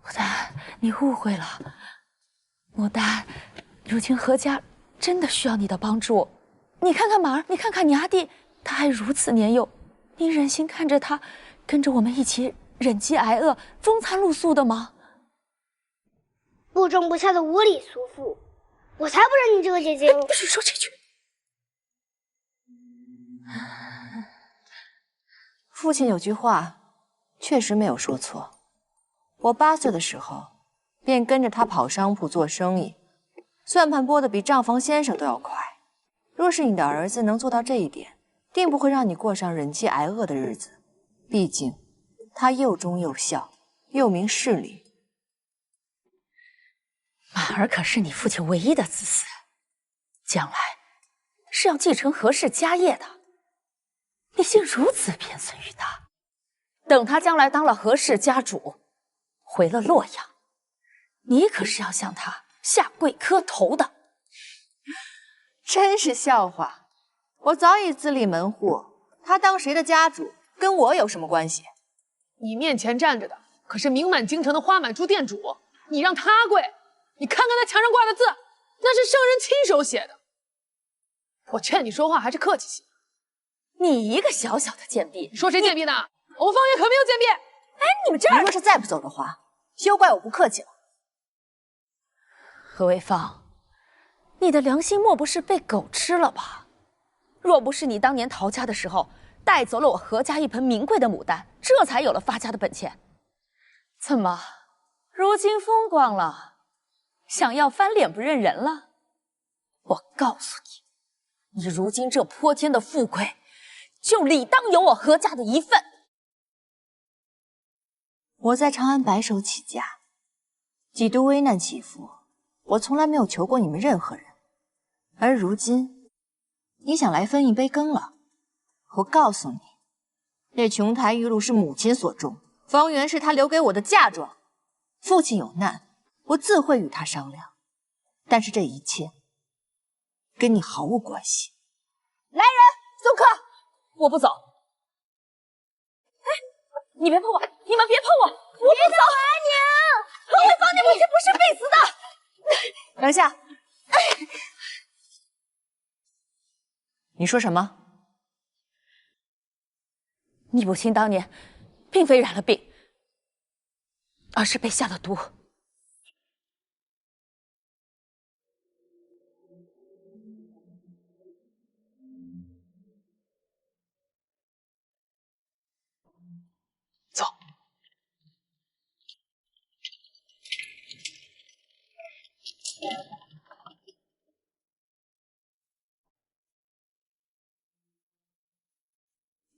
牡丹，你误会了。牡丹，如今何家真的需要你的帮助。你看看马儿，你看看你阿弟，他还如此年幼，你忍心看着他跟着我们一起忍饥挨饿、风餐露宿的吗？不忠不孝的无礼俗妇，我才不认你这个姐姐！不许说这句。父亲有句话，确实没有说错。我8岁的时候，便跟着他跑商铺做生意，算盘拨得比账房先生都要快。若是你的儿子能做到这一点，定不会让你过上忍饥挨饿的日子。毕竟，他又忠又孝，又明事理。马儿可是你父亲唯一的子嗣，将来是要继承何氏家业的。你竟如此偏损于他，等他将来当了何氏家主，回了洛阳，你可是要向他下跪磕头的。真是笑话！我早已自立门户，他当谁的家主，跟我有什么关系？你面前站着的可是名满京城的花满珠店主，你让他跪？你看看他墙上挂的字，那是圣人亲手写的。我劝你说话还是客气些。你一个小小的贱婢，你说谁贱婢呢？我方月可没有贱婢。哎，你们这儿，你若是再不走的话，休怪我不客气了。何为芳，你的良心莫不是被狗吃了吧？若不是你当年逃家的时候带走了我何家一盆名贵的牡丹，这才有了发家的本钱。怎么，如今风光了，想要翻脸不认人了？我告诉你，你如今这泼天的富贵，就理当有我何家的一份。我在长安白手起家，几度危难起伏，我从来没有求过你们任何人。而如今，你想来分一杯羹了？我告诉你，这琼台玉露是母亲所种，方圆是她留给我的嫁妆。父亲有难，我自会与他商量。但是这一切跟你毫无关系。来人，送客！我不走。哎，你别碰我，你们别碰我！我不走！何为芳，你母亲不是必死的！等下，你说什么？你母亲当年并非染了病，而是被下了毒。走。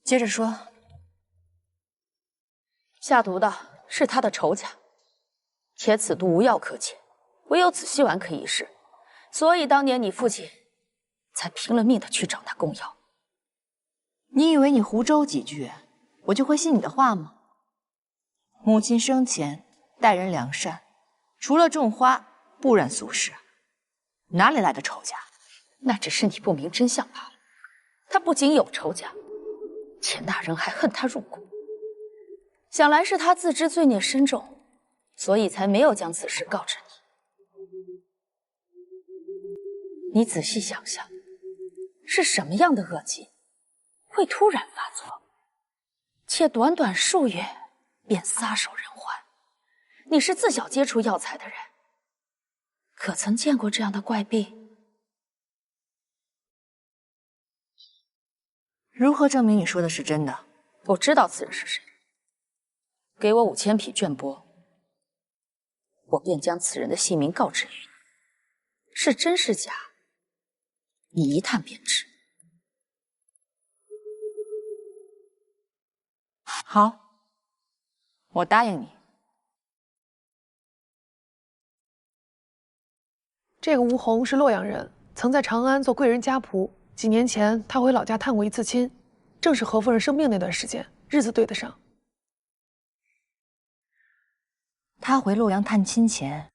接着说。下毒的是他的仇家，且此毒无药可解，唯有紫细丸可以试，所以当年你父亲才拼了命的去找他供药。你以为你胡诌几句，我就会信你的话吗？母亲生前待人良善，除了种花，不染俗世，哪里来的仇家？那只是你不明真相罢了。他不仅有仇家，钱大人还恨他入骨。想来是他自知罪孽深重，所以才没有将此事告知你。你仔细想想，是什么样的恶疾会突然发作，且短短数月便撒手人寰？你是自小接触药材的人，可曾见过这样的怪病？如何证明你说的是真的？我知道此人是谁。给我5000匹绢帛，我便将此人的姓名告知于你。是真是假，你一探便知。好，我答应你。这个吴红是洛阳人，曾在长安做贵人家仆。几年前，他回老家探过一次亲，正是何夫人生病那段时间，日子对得上。他回洛阳探亲前，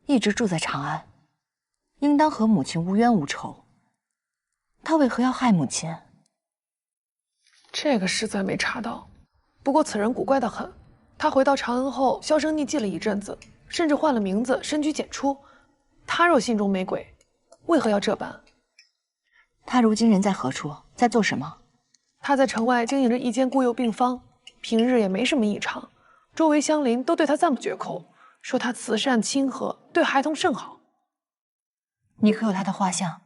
一直住在长安，应当和母亲无冤无仇。他为何要害母亲？这个实在没查到。不过此人古怪得很，他回到长安后销声匿迹了一阵子，甚至换了名字，深居简出。他若心中没鬼，为何要这般？他如今人在何处，在做什么？他在城外经营着一间孤幼病坊，平日也没什么异常。周围乡邻都对他赞不绝口，说他慈善亲和，对孩童甚好。你可有他的画像？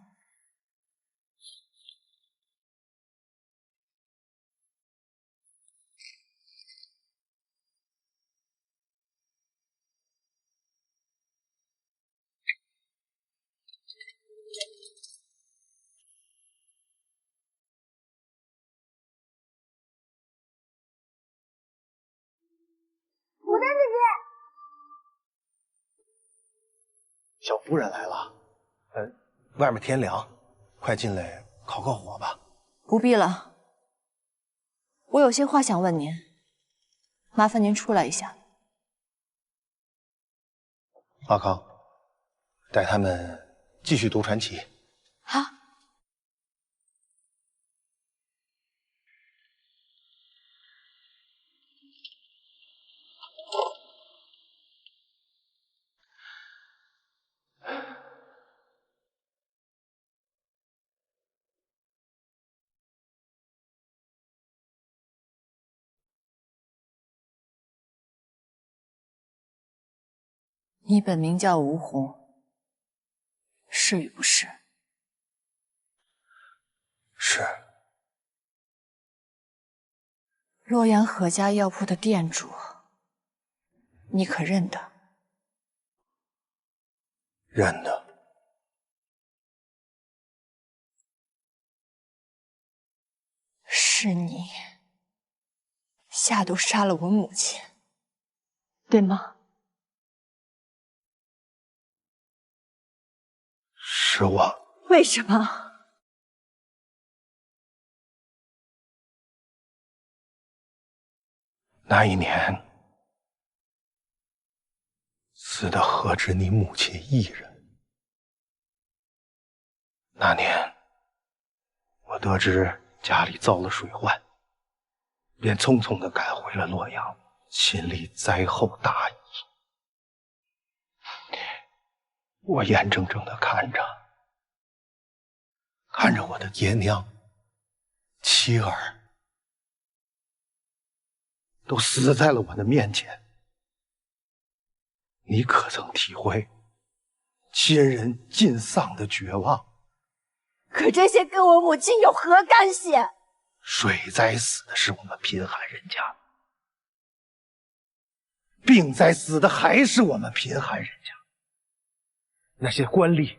牡丹姐姐，小夫人来了。外面天凉，快进来烤个火吧。不必了，我有些话想问您。麻烦您出来一下。阿康，带他们继续读传奇。好。你本名叫吴红，是与不是？是。洛阳何家药铺的店主，你可认得？认得。是你下毒杀了我母亲，对吗？是我。为什么？那一年，死的何止你母亲一人。那年，我得知家里遭了水患，便匆匆地赶回了洛阳，心里灾后大疑。我眼睁睁地看着我的爹娘、妻儿都死在了我的面前。你可曾体会亲人尽丧的绝望？可这些跟我母亲有何干系？水灾死的是我们贫寒人家，病灾死的还是我们贫寒人家。那些官吏、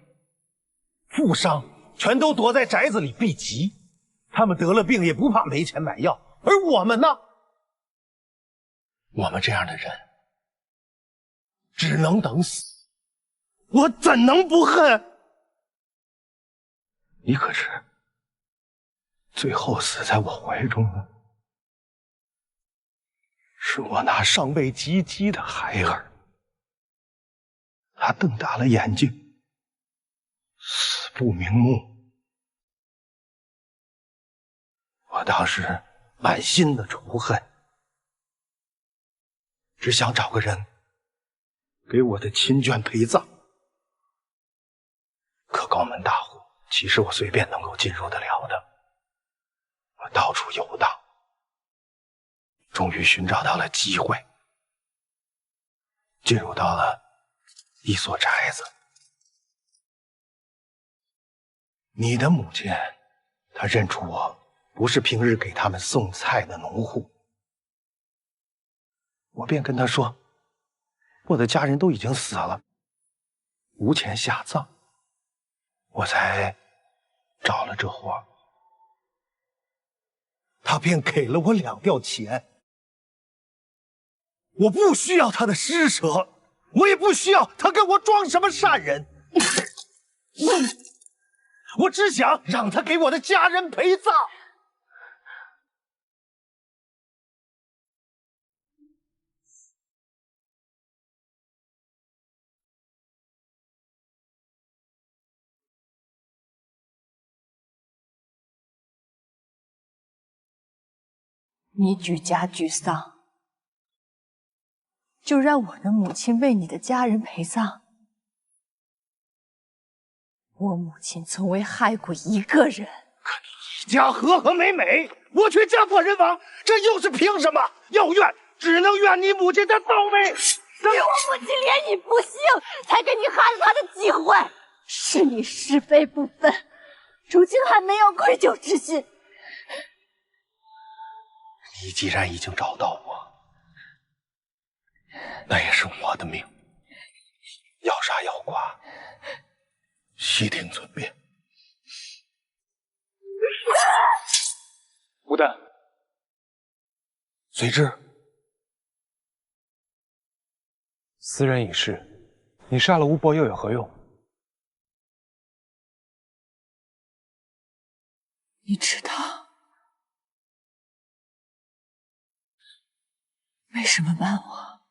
富商全都躲在宅子里避疾，他们得了病也不怕没钱买药，而我们呢？我们这样的人只能等死，我怎能不恨？你可是最后死在我怀中的，是我那尚未及笄的孩儿。他瞪大了眼睛，死不瞑目。我当时满心的仇恨，只想找个人给我的亲眷陪葬。可高门大户岂是我随便能够进入得了的？我到处游荡，终于寻找到了机会，进入到了一所宅子。你的母亲，她认出我不是平日给他们送菜的农户，我便跟她说，我的家人都已经死了，无钱下葬，我才找了这活。她便给了我2吊钱。我不需要她的施舍，我也不需要她跟我装什么善人。我只想让她给我的家人陪葬。你举家居丧，就让我的母亲为你的家人陪葬。我母亲从未害过一个人，可你一家和和美美，我却家破人亡，这又是凭什么？要怨，只能怨你母亲的倒霉。是我母亲怜你不幸，才给你害了她的机会。是你是非不分，如今还没有愧疚之心。你既然已经找到我，那也是我的命。要杀要剐，悉听尊便。吴旦，随之。斯人已逝，你杀了吴伯又有何用？你知道，为什么瞒我？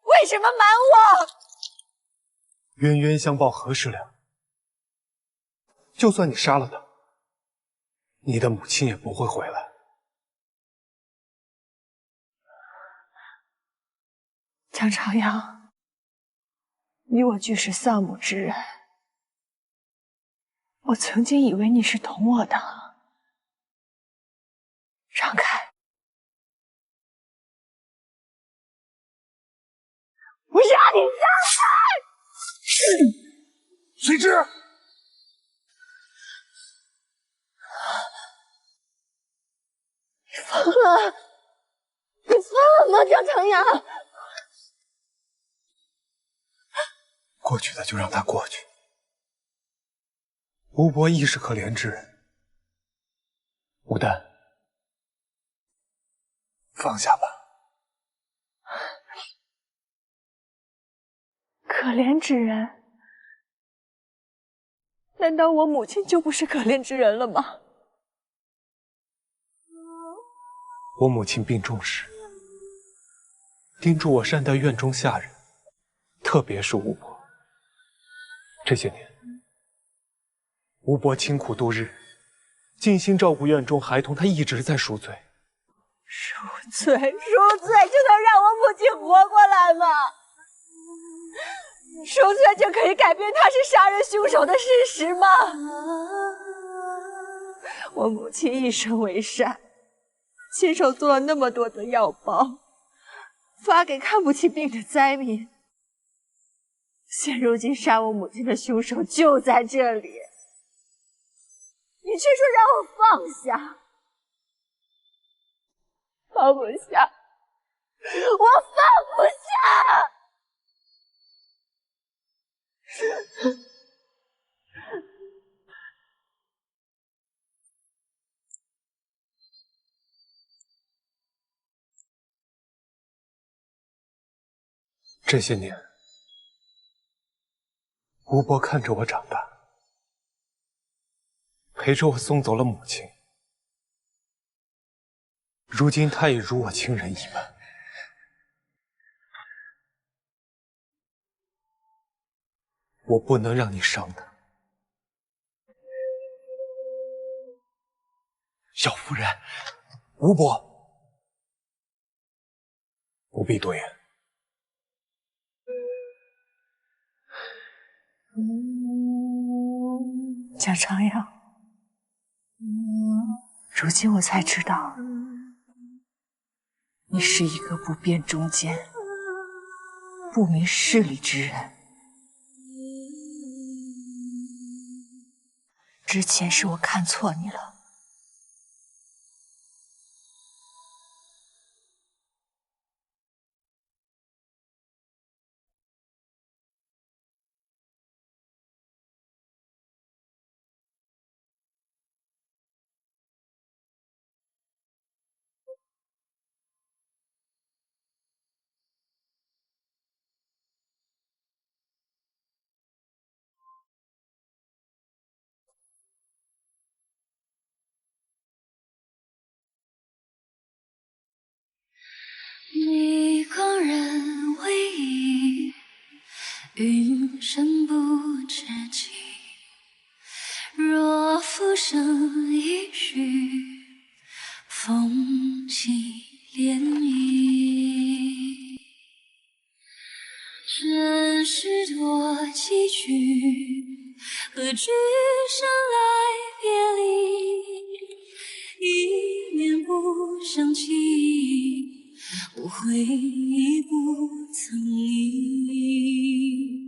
为什么瞒我？冤冤相报何时了？就算你杀了他，你的母亲也不会回来。江朝阳，你我俱是丧母之人，我曾经以为你是懂我的。让开！我让你让开！随之。你疯了！你疯了吗，江长阳？过去的就让它过去。吴伯亦是可怜之人，吴丹，放下吧。可怜之人？难道我母亲就不是可怜之人了吗？我母亲病重时，叮嘱我善待院中下人，特别是吴伯。这些年，吴伯清苦度日，尽心照顾院中孩童，他一直在赎罪。赎罪就能让我母亲活过来吗？赎罪就可以改变他是杀人凶手的事实吗？我母亲一生为善，亲手做了那么多的药包，发给看不起病的灾民。现如今杀我母亲的凶手就在这里，你却说让我放下，放不下，我放不下。这些年，吴伯看着我长大，陪着我送走了母亲。如今他也如我亲人一般。我不能让你伤他。小夫人，吴伯，不必多言。江长阳，如今我才知道，你是一个不辨忠奸、不明事理之人。之前是我看错你了。你光人为异，云深不知际。若浮生一许，风起涟漪。尘世多崎岖，何惧生来别离？一念不生起，无悔亦不曾忆。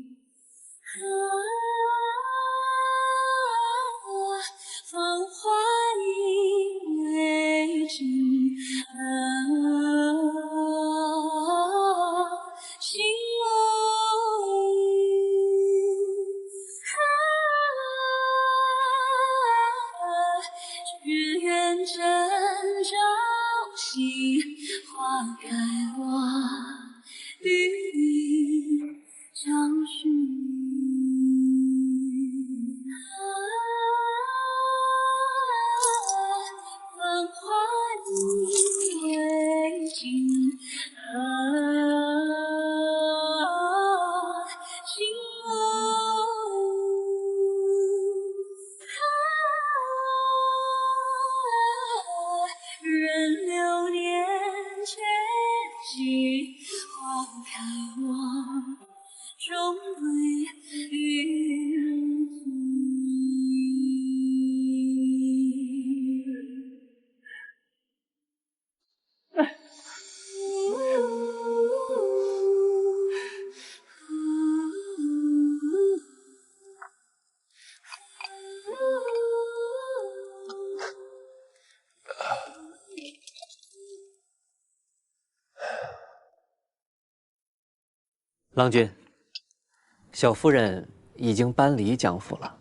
芳华已为真，心无语，只愿真朝夕，花开落，与你相许。繁华已为郎君，小夫人已经搬离江府了。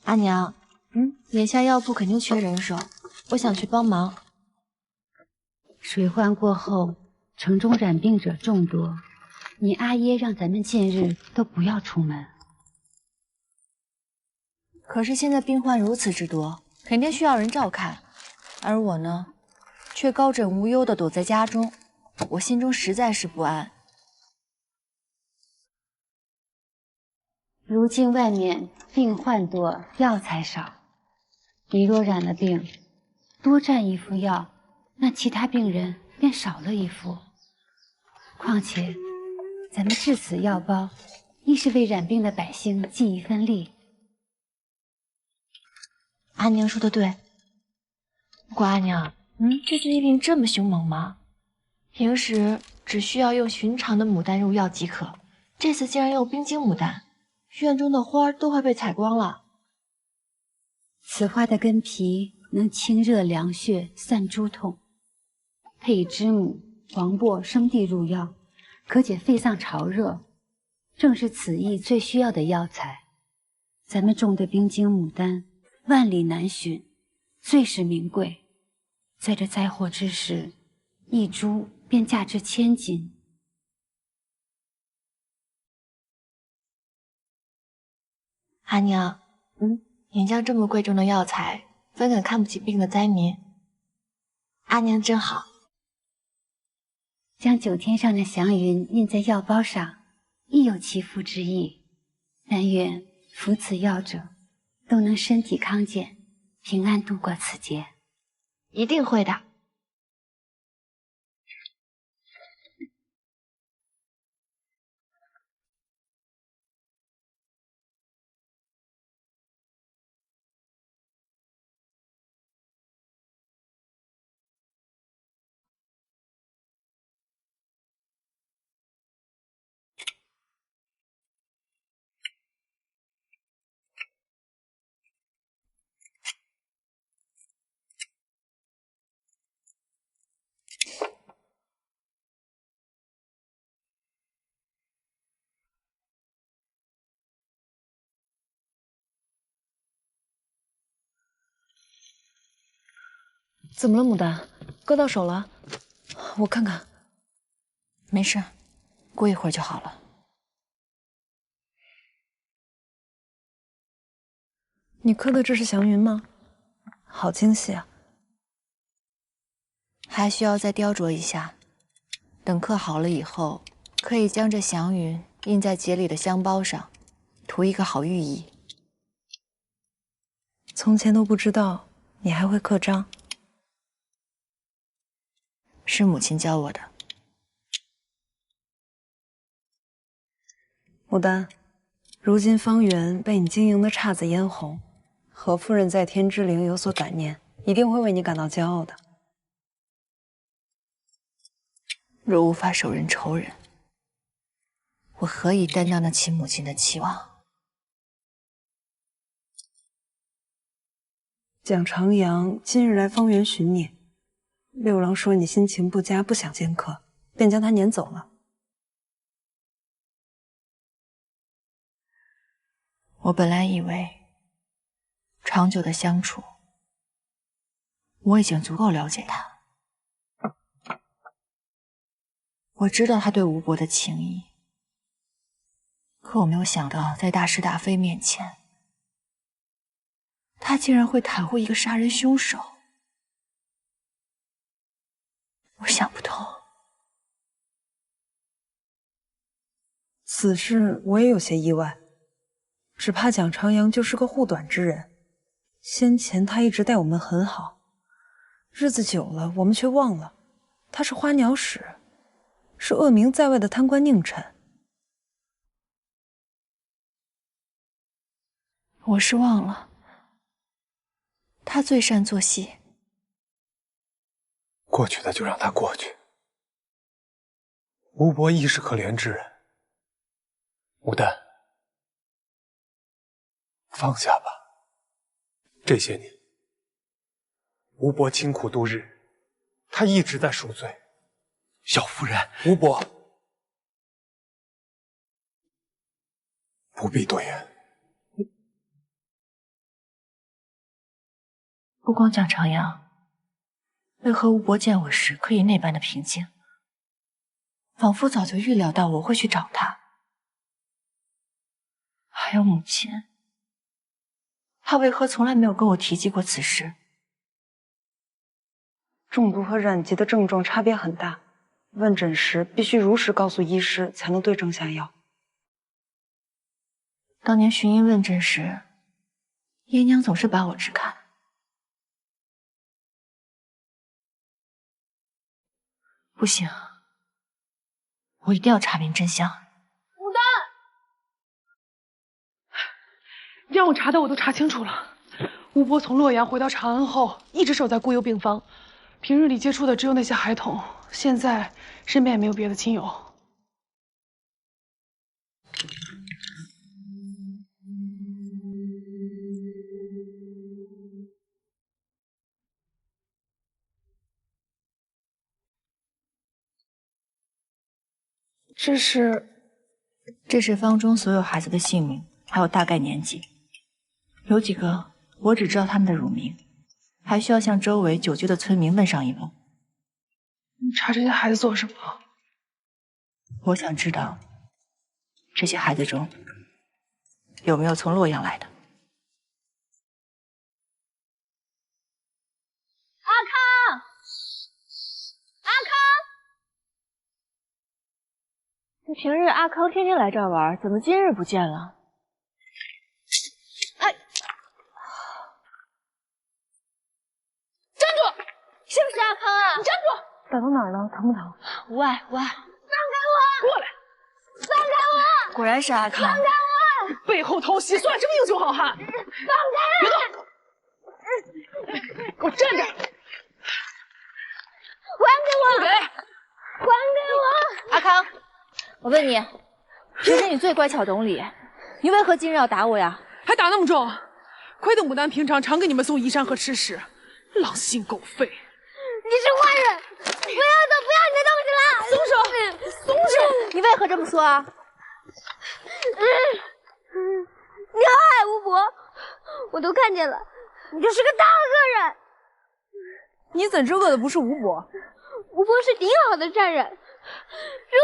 阿娘，眼下药铺肯定缺人手，我想去帮忙。水患过后，城中染病者众多，你阿耶让咱们近日都不要出门。可是现在病患如此之多，肯定需要人照看，而我呢，却高枕无忧地躲在家中，我心中实在是不安。如今外面病患多，药材少，你若染了病，多占一副药，那其他病人便少了一副。况且，咱们至此药包，亦是为染病的百姓尽一份力。阿娘说的对。不过阿娘，这次疫病这么凶猛吗？平时只需要用寻常的牡丹入药即可，这次竟然用冰晶牡丹，院中的花都快被采光了。此花的根皮能清热凉血、散诸痛，配以知母、黄柏、生地入药，可解肺脏潮热，正是此疫最需要的药材。咱们种的冰晶牡丹，万里难寻，最是名贵。在这灾祸之时，一株便价值1000金。阿娘，您将这么贵重的药材分给看不起病的灾民，阿娘真好。将9天上的祥云印在药包上，亦有祈福之意。但愿服此药者都能身体康健，平安度过此劫。一定会的。怎么了，牡丹？割到手了？我看看。没事，过一会儿就好了。你刻的这是祥云吗？好精细啊！还需要再雕琢一下，等刻好了以后，可以将这祥云印在节里的香包上，图一个好寓意。从前都不知道你还会刻章。是母亲教我的。牡丹，如今方圆被你经营的姹紫嫣红，何夫人在天之灵有所感念，一定会为你感到骄傲的。若无法手刃仇人，我何以担当得起母亲的期望？蒋长阳今日来方圆寻你，六郎说你心情不佳，不想见客，便将他撵走了。我本来以为长久的相处，我已经足够了解他。我知道他对吴伯的情谊，可我没有想到，在大是大非面前，他竟然会袒护一个杀人凶手。我想不通。此事我也有些意外，只怕蒋长阳就是个护短之人。先前他一直待我们很好，日子久了，我们却忘了他是花鸟使，是恶名在外的贪官佞臣。我是忘了，他最善做戏。过去的就让它过去。吴伯亦是可怜之人，吴丹，放下吧。这些年，吴伯清苦度日，他一直在赎罪。小夫人，吴伯，不必多言。不光蒋长阳，为何吴伯见我时可以那般的平静，仿佛早就预料到我会去找他？还有母亲，他为何从来没有跟我提及过此事？中毒和染疾的症状差别很大，问诊时必须如实告诉医师，才能对症下药。当年巡医问诊时，爷娘总是把我支开。不行，我一定要查明真相。牡丹，让我查的我都查清楚了。吴伯从洛阳回到长安后，一直守在孤幽病房，平日里接触的只有那些孩童，现在身边也没有别的亲友。这是方中所有孩子的姓名，还有大概年纪。有几个我只知道他们的乳名，还需要向周围久居的村民问上一问。你查这些孩子做什么？我想知道这些孩子中有没有从洛阳来的。阿康，阿康！平日阿康天天来这儿玩，怎么今日不见了？哎，站住！是不是阿康啊？你站住！打到哪儿了？疼不疼？无碍，无碍。放开我！过来！放开我！果然是阿康。放开我！背后偷袭，算什么英雄好汉？放开！别动！给我站着！还给我！不给！还给我！阿康，我问你，平时你最乖巧懂礼，你为何今日要打我呀？还打那么重？亏得牡丹平常常给你们送衣衫和吃食，狼心狗肺！你是坏人！不要走！不要你的东西了！松手！松手！你为何这么说啊？你要害吴伯，我都看见了，你就是个大恶人。你怎知恶的不是吴伯？吴伯是顶好的善人，是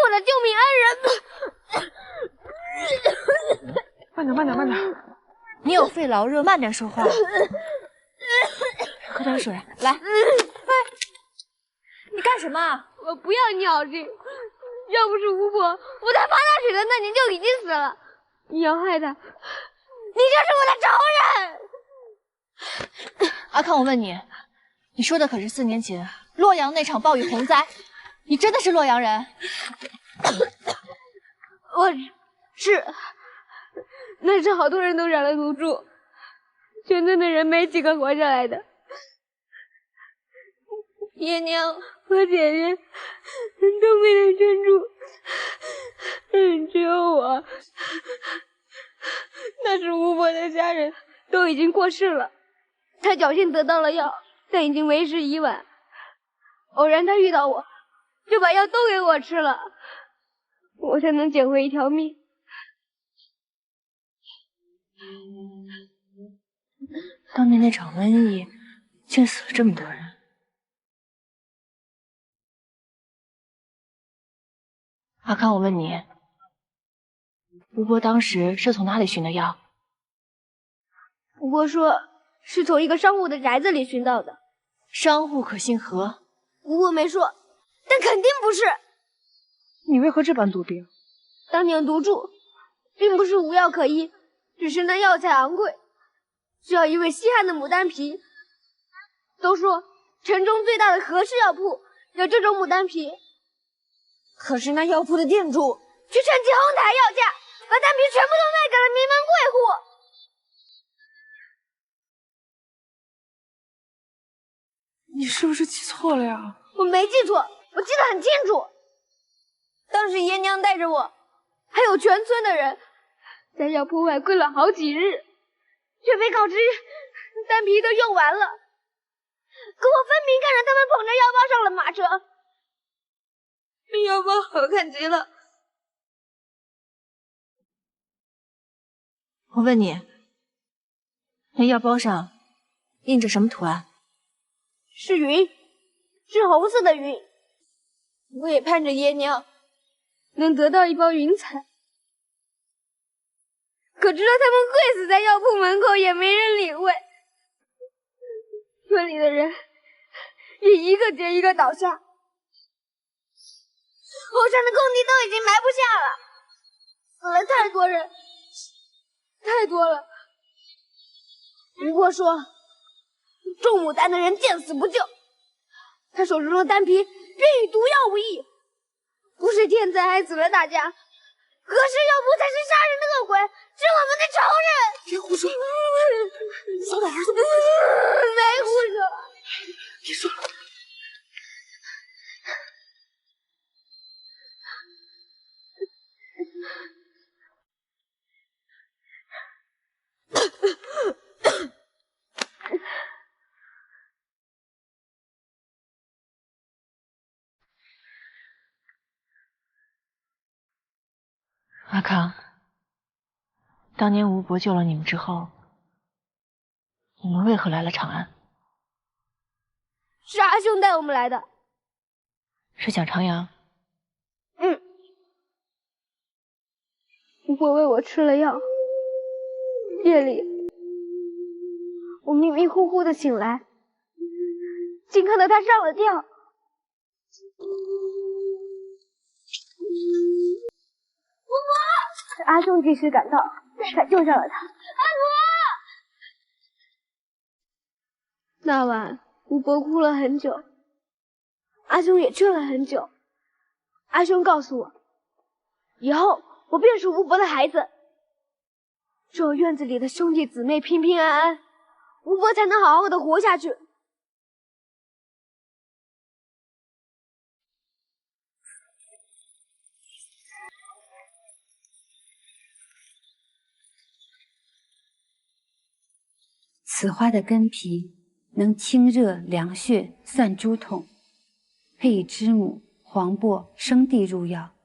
我的救命恩人。慢点，慢点，慢点！你有肺痨热，慢点说话。喝点水，来。你干什么？我不要你好心，要不是吴伯，我在发大水的那年就已经死了。你要害他，你就是我的仇人。阿康，我问你，你说的可是4年前洛阳那场暴雨洪灾？你真的是洛阳人？我是，那是好多人都染了毒株，全村的人没几个活下来的。爷娘和姐姐都被人圈住，只有我。那时吴伯的家人都已经过世了，他侥幸得到了药，但已经为时已晚。偶然他遇到我，就把药都给我吃了，我才能捡回一条命。当年那场瘟疫，竟死了这么多人。阿康，我问你，吴伯当时是从哪里寻的药？吴伯说是从一个商户的宅子里寻到的。商户可姓何？吴伯没说，但肯定不是。你为何这般笃定？当年毒株并不是无药可医，只是那药材昂贵，需要一味稀罕的牡丹皮。都说城中最大的何氏药铺有这种牡丹皮，可是那药铺的店主却趁机哄抬药价，把丹皮全部都卖给了名门贵户。你是不是记错了呀？我没记错，我记得很清楚。当时爷娘带着我，还有全村的人，在药铺外跪了好几日，却被告知丹皮都用完了。可我分明看着他们捧着药包上了马车，那药包好看极了。我问你，那药包上印着什么图案？是云，是红色的云。我也盼着爷娘能得到一包云彩，可直到他们跪死在药铺门口，也没人理会。村里的人也一个接一个倒下，后山的工地都已经埋不下了，死了太多人，太多了。吴伯说，种牡丹的人见死不救，他手中的丹皮便与毒药无异，不是天灾害死了大家，何氏药铺才是杀人的恶鬼，是我们的仇人。别胡说，小老儿子不会说。没胡说。别说了。阿康，当年吴伯救了你们之后，你们为何来了长安？是阿兄带我们来的。是蒋长阳？嗯。吴伯喂我吃了药，夜里我迷迷糊糊的醒来，竟看到他上了吊。吴伯，是阿兄及时赶到，才救上了他。阿伯，那晚吴伯哭了很久，阿兄也劝了很久。阿兄告诉我，以后我便是吴伯的孩子，只有院子里的兄弟姊妹平平安安，吴伯才能好好的活下去。此花的根皮能清热凉血、散诸痛，配以知母、黄柏、生地入药，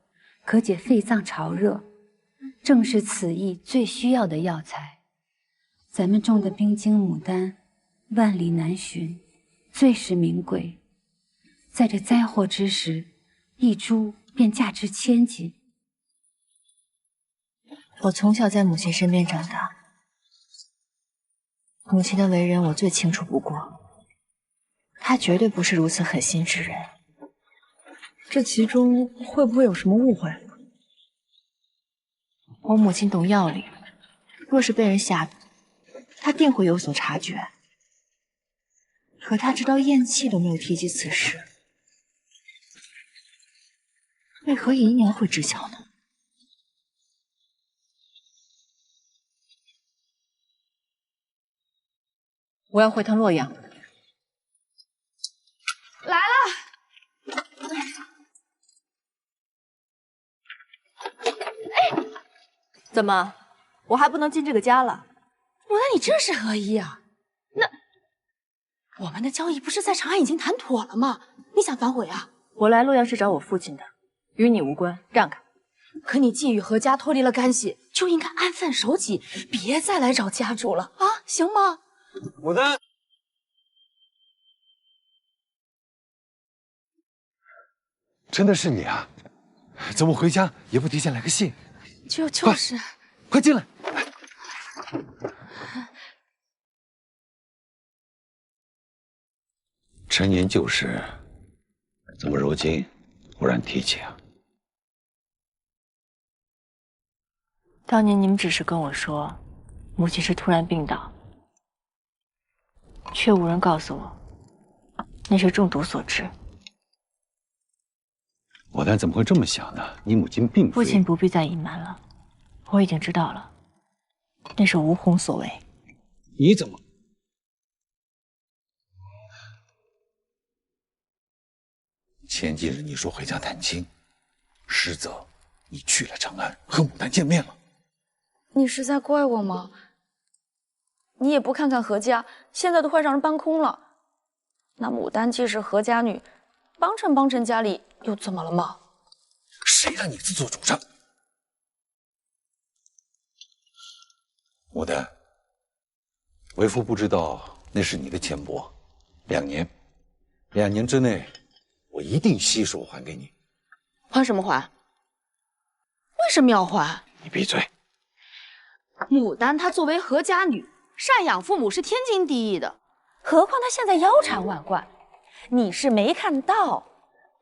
可解肺脏潮热，正是此役最需要的药材。咱们种的冰晶牡丹，万里难寻，最是名贵。在这灾祸之时，一株便价值千金。我从小在母亲身边长大，母亲的为人我最清楚不过，她绝对不是如此狠心之人。这其中会不会有什么误会？我母亲懂药理，若是被人下毒，她定会有所察觉。可她直到咽气都没有提及此事，为何姨娘会知晓呢？我要回趟洛阳。来了！哎，怎么，我还不能进这个家了？牡丹，你这是何意啊？那我们的交易不是在长安已经谈妥了吗？你想反悔啊？我来洛阳是找我父亲的，与你无关，让开。可你既与何家脱离了干系，就应该安分守己，别再来找家主了啊，行吗？牡丹，真的是你啊？怎么回家也不提前来个信？就是，快进来。陈年旧事，怎么如今忽然提起啊？当年你们只是跟我说，母亲是突然病倒，却无人告诉我，那是中毒所致。牡丹怎么会这么想呢？你母亲并非……父亲不必再隐瞒了，我已经知道了，那是吴红所为。你怎么？前几日你说回家探亲，实则你去了长安和牡丹见面了。你是在怪我吗？你也不看看何家，现在都快让人搬空了。那牡丹既是何家女，帮衬家里又怎么了吗？谁让你自作主张？牡丹，为父不知道那是你的钱帛，2年之内，我一定悉数还给你。还什么还？为什么要还？你闭嘴！牡丹她作为何家女，赡养父母是天经地义的，何况她现在腰缠万贯，你是没看到，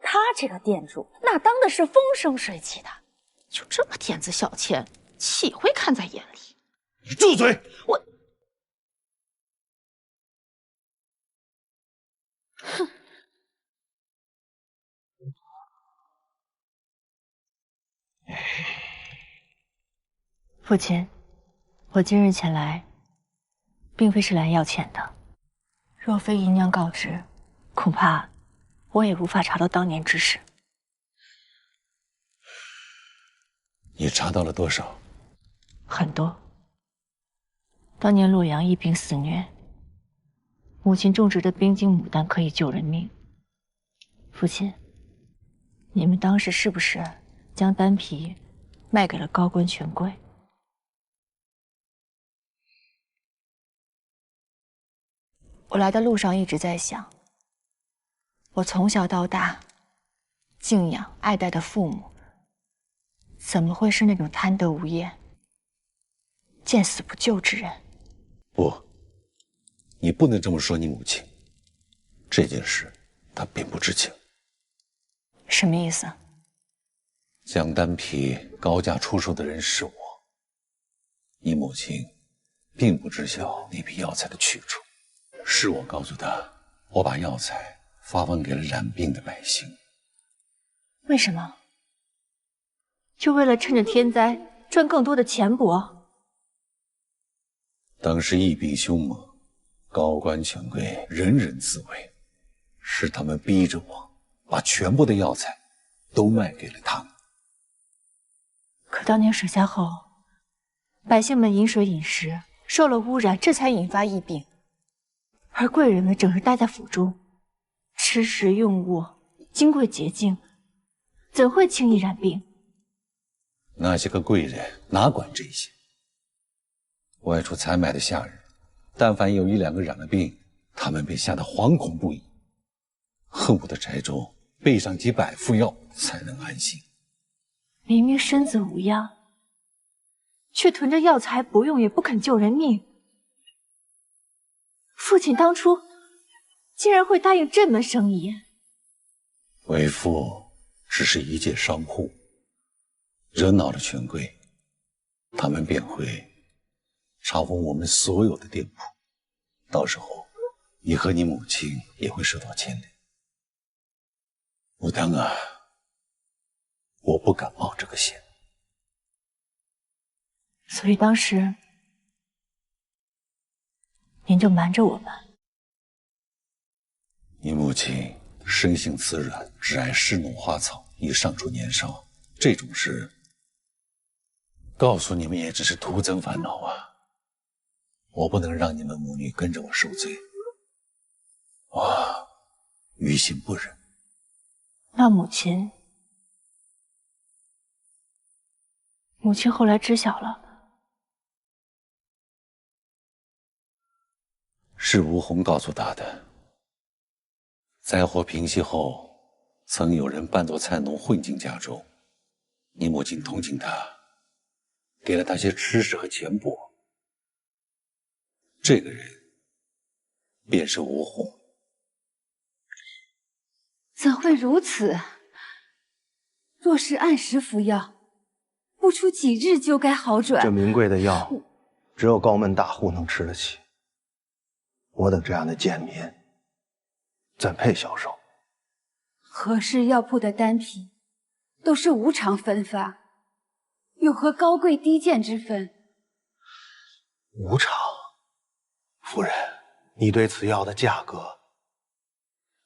她这个店主那当的是风生水起的，就这么点子小钱，岂会看在眼里？你住嘴！我，哼！父亲，我今日前来，并非是来要钱的。若非姨娘告知，恐怕我也无法查到当年之事。你查到了多少？很多。当年洛阳疫病肆虐，母亲种植的冰晶牡丹可以救人命。父亲，你们当时是不是将丹皮卖给了高官权贵？我来的路上一直在想，我从小到大敬仰爱戴的父母，怎么会是那种贪得无厌、见死不救之人？不，你不能这么说你母亲。这件事她并不知情。什么意思？将丹皮高价出售的人是我，你母亲并不知晓那批药材的去处。是我告诉他，我把药材发放给了染病的百姓。为什么？就为了趁着天灾赚更多的钱帛？当时疫病凶猛，高官权贵人人自危，是他们逼着我把全部的药材都卖给了他们。可当年水灾后，百姓们饮水饮食受了污染，这才引发疫病。而贵人们整日待在府中，吃食用物金贵洁净，怎会轻易染病？那些个贵人哪管这些？外出采买的下人，但凡有1、2个染了病，他们被吓得惶恐不已，恨不得宅中备上几百副药才能安心。明明身子无恙，却囤着药材不用，也不肯救人命。父亲当初竟然会答应这门生意？为父只是一介商户，惹恼了权贵，他们便会查封我们所有的店铺，到时候你和你母亲也会受到牵连。牡丹啊，我不敢冒这个险。所以当时您就瞒着我们。你母亲生性慈软，只爱侍弄花草，已尚处年少，这种事告诉你们也只是徒增烦恼啊！我不能让你们母女跟着我受罪，我于心不忍。那母亲后来知晓了，是吴红告诉他的。灾祸平息后，曾有人扮作菜农混进家中，你母亲同情他，给了他些吃食和钱帛。这个人便是吴红。怎会如此？若是按时服药，不出几日就该好转。这名贵的药，只有高门大户能吃得起。我等这样的贱民，怎配销售？何氏药铺的丹皮，都是无偿分发，有何高贵低贱之分？无偿？夫人，你对此药的价格，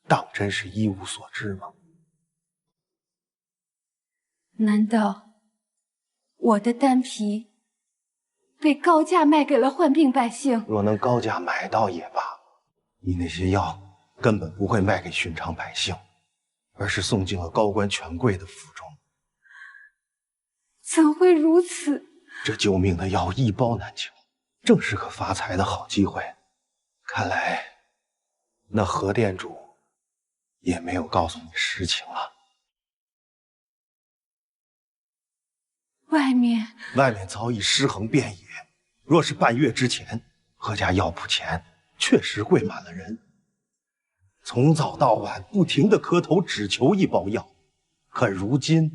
当真是一无所知吗？难道我的丹皮被高价卖给了患病百姓？若能高价买到也罢，你那些药根本不会卖给寻常百姓，而是送进了高官权贵的府中。怎会如此？这救命的药一包难求，正是个发财的好机会。看来那何店主也没有告诉你实情啊。外面早已尸横遍野，若是半月之前，何家药铺前确实跪满了人，从早到晚不停地磕头，只求一包药。可如今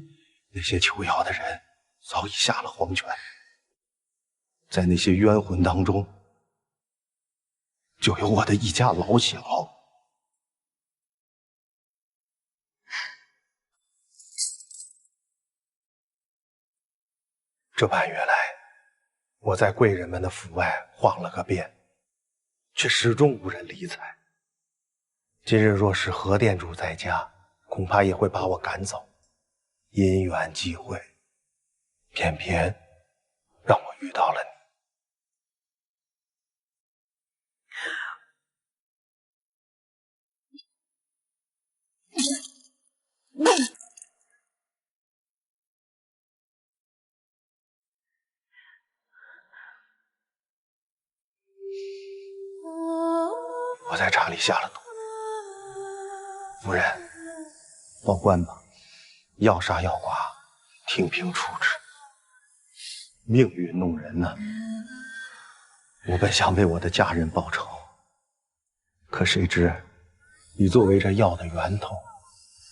那些求药的人早已下了黄泉，在那些冤魂当中，就有我的一家老小。这半月来，我在贵人们的府外晃了个遍，却始终无人理睬。今日若是何店主在家，恐怕也会把我赶走。因缘际会，偏偏让我遇到了你。我在茶里下了毒，夫人，报官吧，要杀要剐，听凭处置。命运弄人呐！我本想为我的家人报仇，可谁知你作为这药的源头，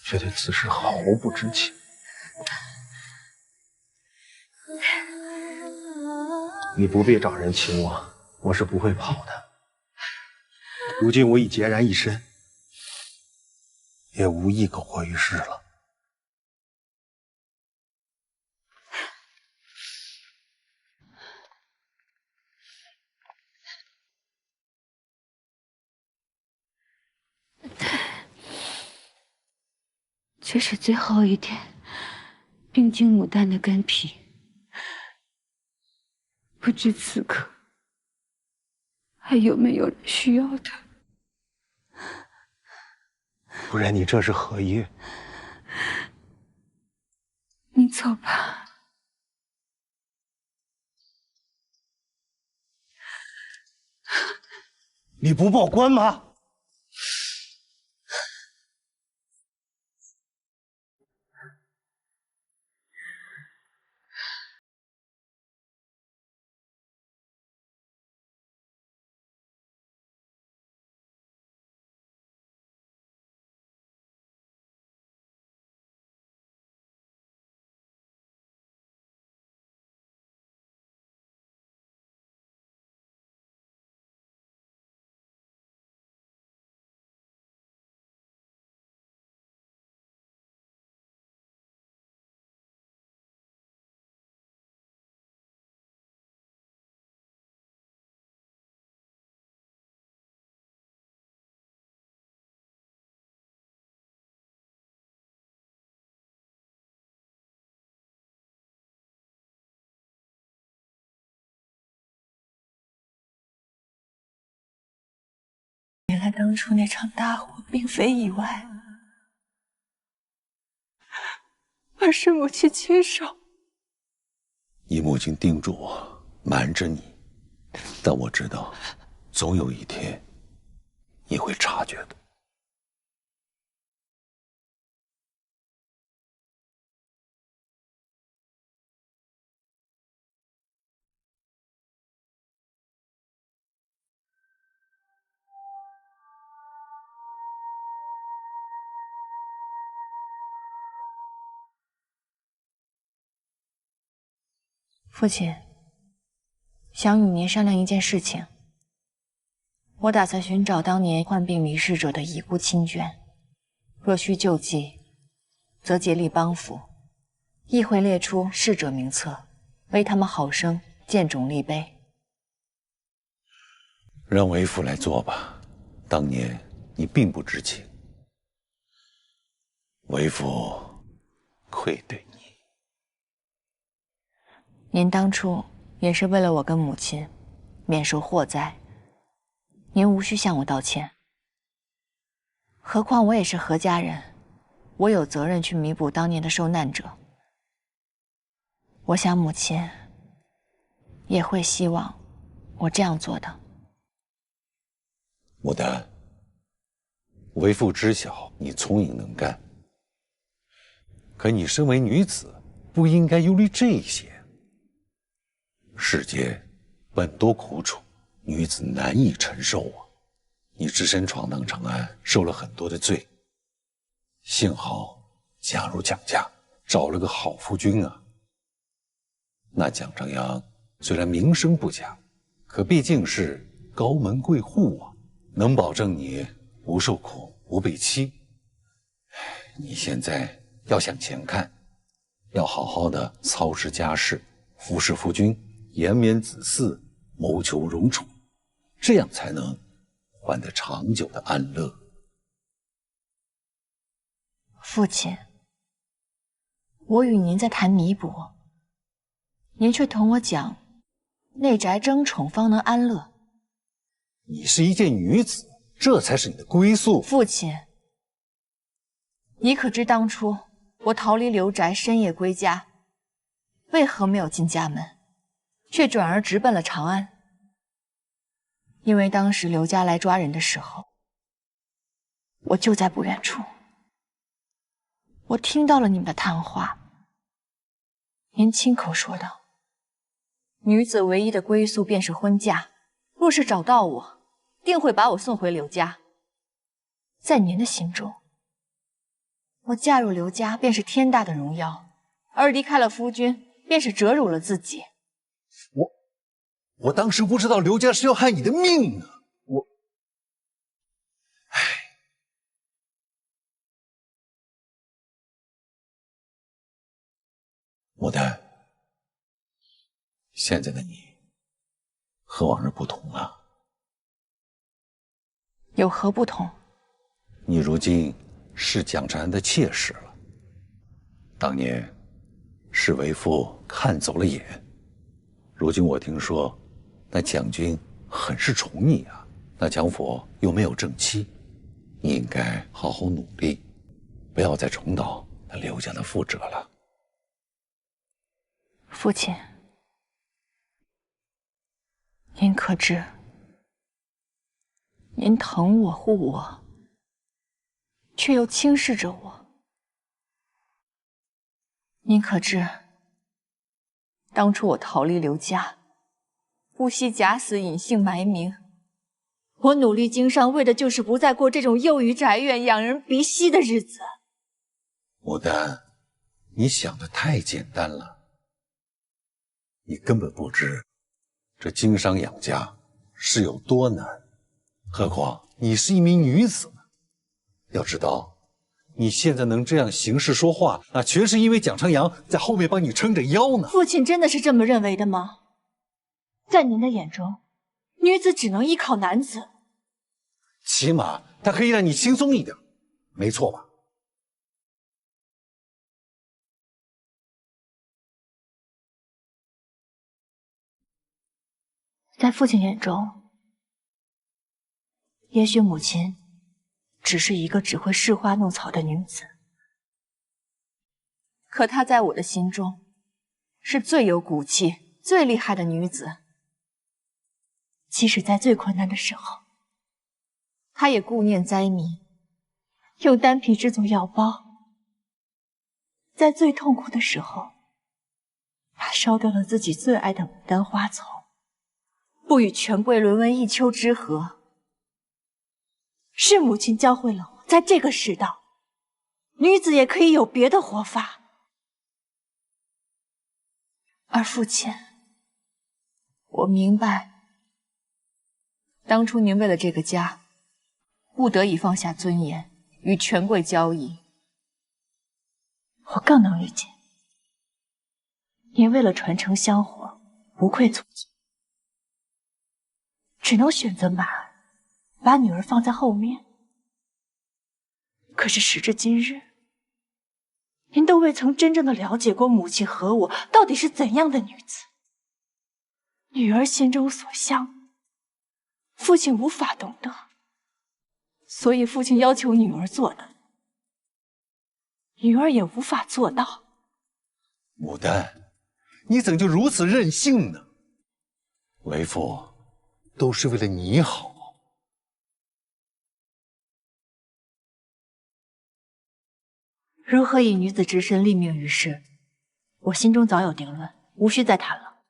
却对此事毫不知情。你不必找人请我，我是不会跑的。如今我已孑然一身，也无意苟活于世了。这是最后一点冰晶牡丹的根皮，不知此刻还有没有人需要它？夫人，你这是何意？你走吧。你不报官吗？原来当初那场大火并非意外，而是母亲亲手。你母亲叮嘱我瞒着你，但我知道，总有一天，你会察觉的。父亲，想与您商量一件事情。我打算寻找当年患病离世者的遗孤亲眷，若需救济，则竭力帮扶，亦会列出逝者名册，为他们好生建冢立碑。让为父来做吧。当年你并不知情，为父愧对你。您当初也是为了我跟母亲免受祸灾，您无需向我道歉。何况我也是何家人，我有责任去弥补当年的受难者。我想母亲也会希望我这样做的。牡丹，为父知晓你聪颖能干，可你身为女子，不应该忧虑这些。世间本多苦楚，女子难以承受啊！你只身闯荡长安，受了很多的罪。幸好嫁入蒋家，找了个好夫君啊。那蒋长阳虽然名声不假，可毕竟是高门贵户啊，能保证你不受苦、不被欺。你现在要向前看，要好好的操持家事，服侍夫君，延绵子嗣，谋求荣宠，这样才能换得长久的安乐。父亲，我与您在谈弥补，您却同我讲内宅争宠方能安乐。你是一介女子，这才是你的归宿。父亲，你可知当初我逃离刘宅，深夜归家，为何没有进家门，却转而直奔了长安？因为当时刘家来抓人的时候，我就在不远处。我听到了你们的谈话，您亲口说道，女子唯一的归宿便是婚嫁，若是找到我，定会把我送回刘家。在您的心中，我嫁入刘家便是天大的荣耀，而离开了夫君，便是折辱了自己。我当时不知道刘家是要害你的命呢。牡丹，现在的你和往日不同了。有何不同？你如今是蒋长安的妾室了。当年是为父看走了眼，如今我听说那蒋军很是宠你啊。那蒋府又没有正妻，你应该好好努力，不要再重蹈那刘家的覆辙了。父亲，您可知，您疼我护我，却又轻视着我。您可知，当初我逃离刘家，不惜假死隐姓埋名，我努力经商，为的就是不再过这种囿于宅院、仰人鼻息的日子。牡丹，你想的太简单了。你根本不知，这经商养家是有多难，何况你是一名女子呢。要知道，你现在能这样行事说话，那全是因为蒋长阳在后面帮你撑着腰呢。父亲真的是这么认为的吗？在您的眼中，女子只能依靠男子，起码他可以让你轻松一点，没错吧？在父亲眼中，也许母亲只是一个只会侍花弄草的女子，可她在我的心中是最有骨气、最厉害的女子。即使在最困难的时候，他也顾念灾民，用丹皮制作药包。在最痛苦的时候，他烧掉了自己最爱的牡丹花丛，不与权贵沦为一丘之貉。是母亲教会了我，在这个世道，女子也可以有别的活法。而父亲，我明白，当初您为了这个家，不得已放下尊严，与权贵交易。我更能理解，您为了传承香火，不愧从前，只能选择马儿，把女儿放在后面。可是时至今日，您都未曾真正的了解过母亲和我到底是怎样的女子。女儿心中所向，父亲无法懂得，所以父亲要求女儿做的，女儿也无法做到。牡丹，你怎就如此任性呢？为父都是为了你好。如何以女子之身立命于世，我心中早有定论，无需再谈了。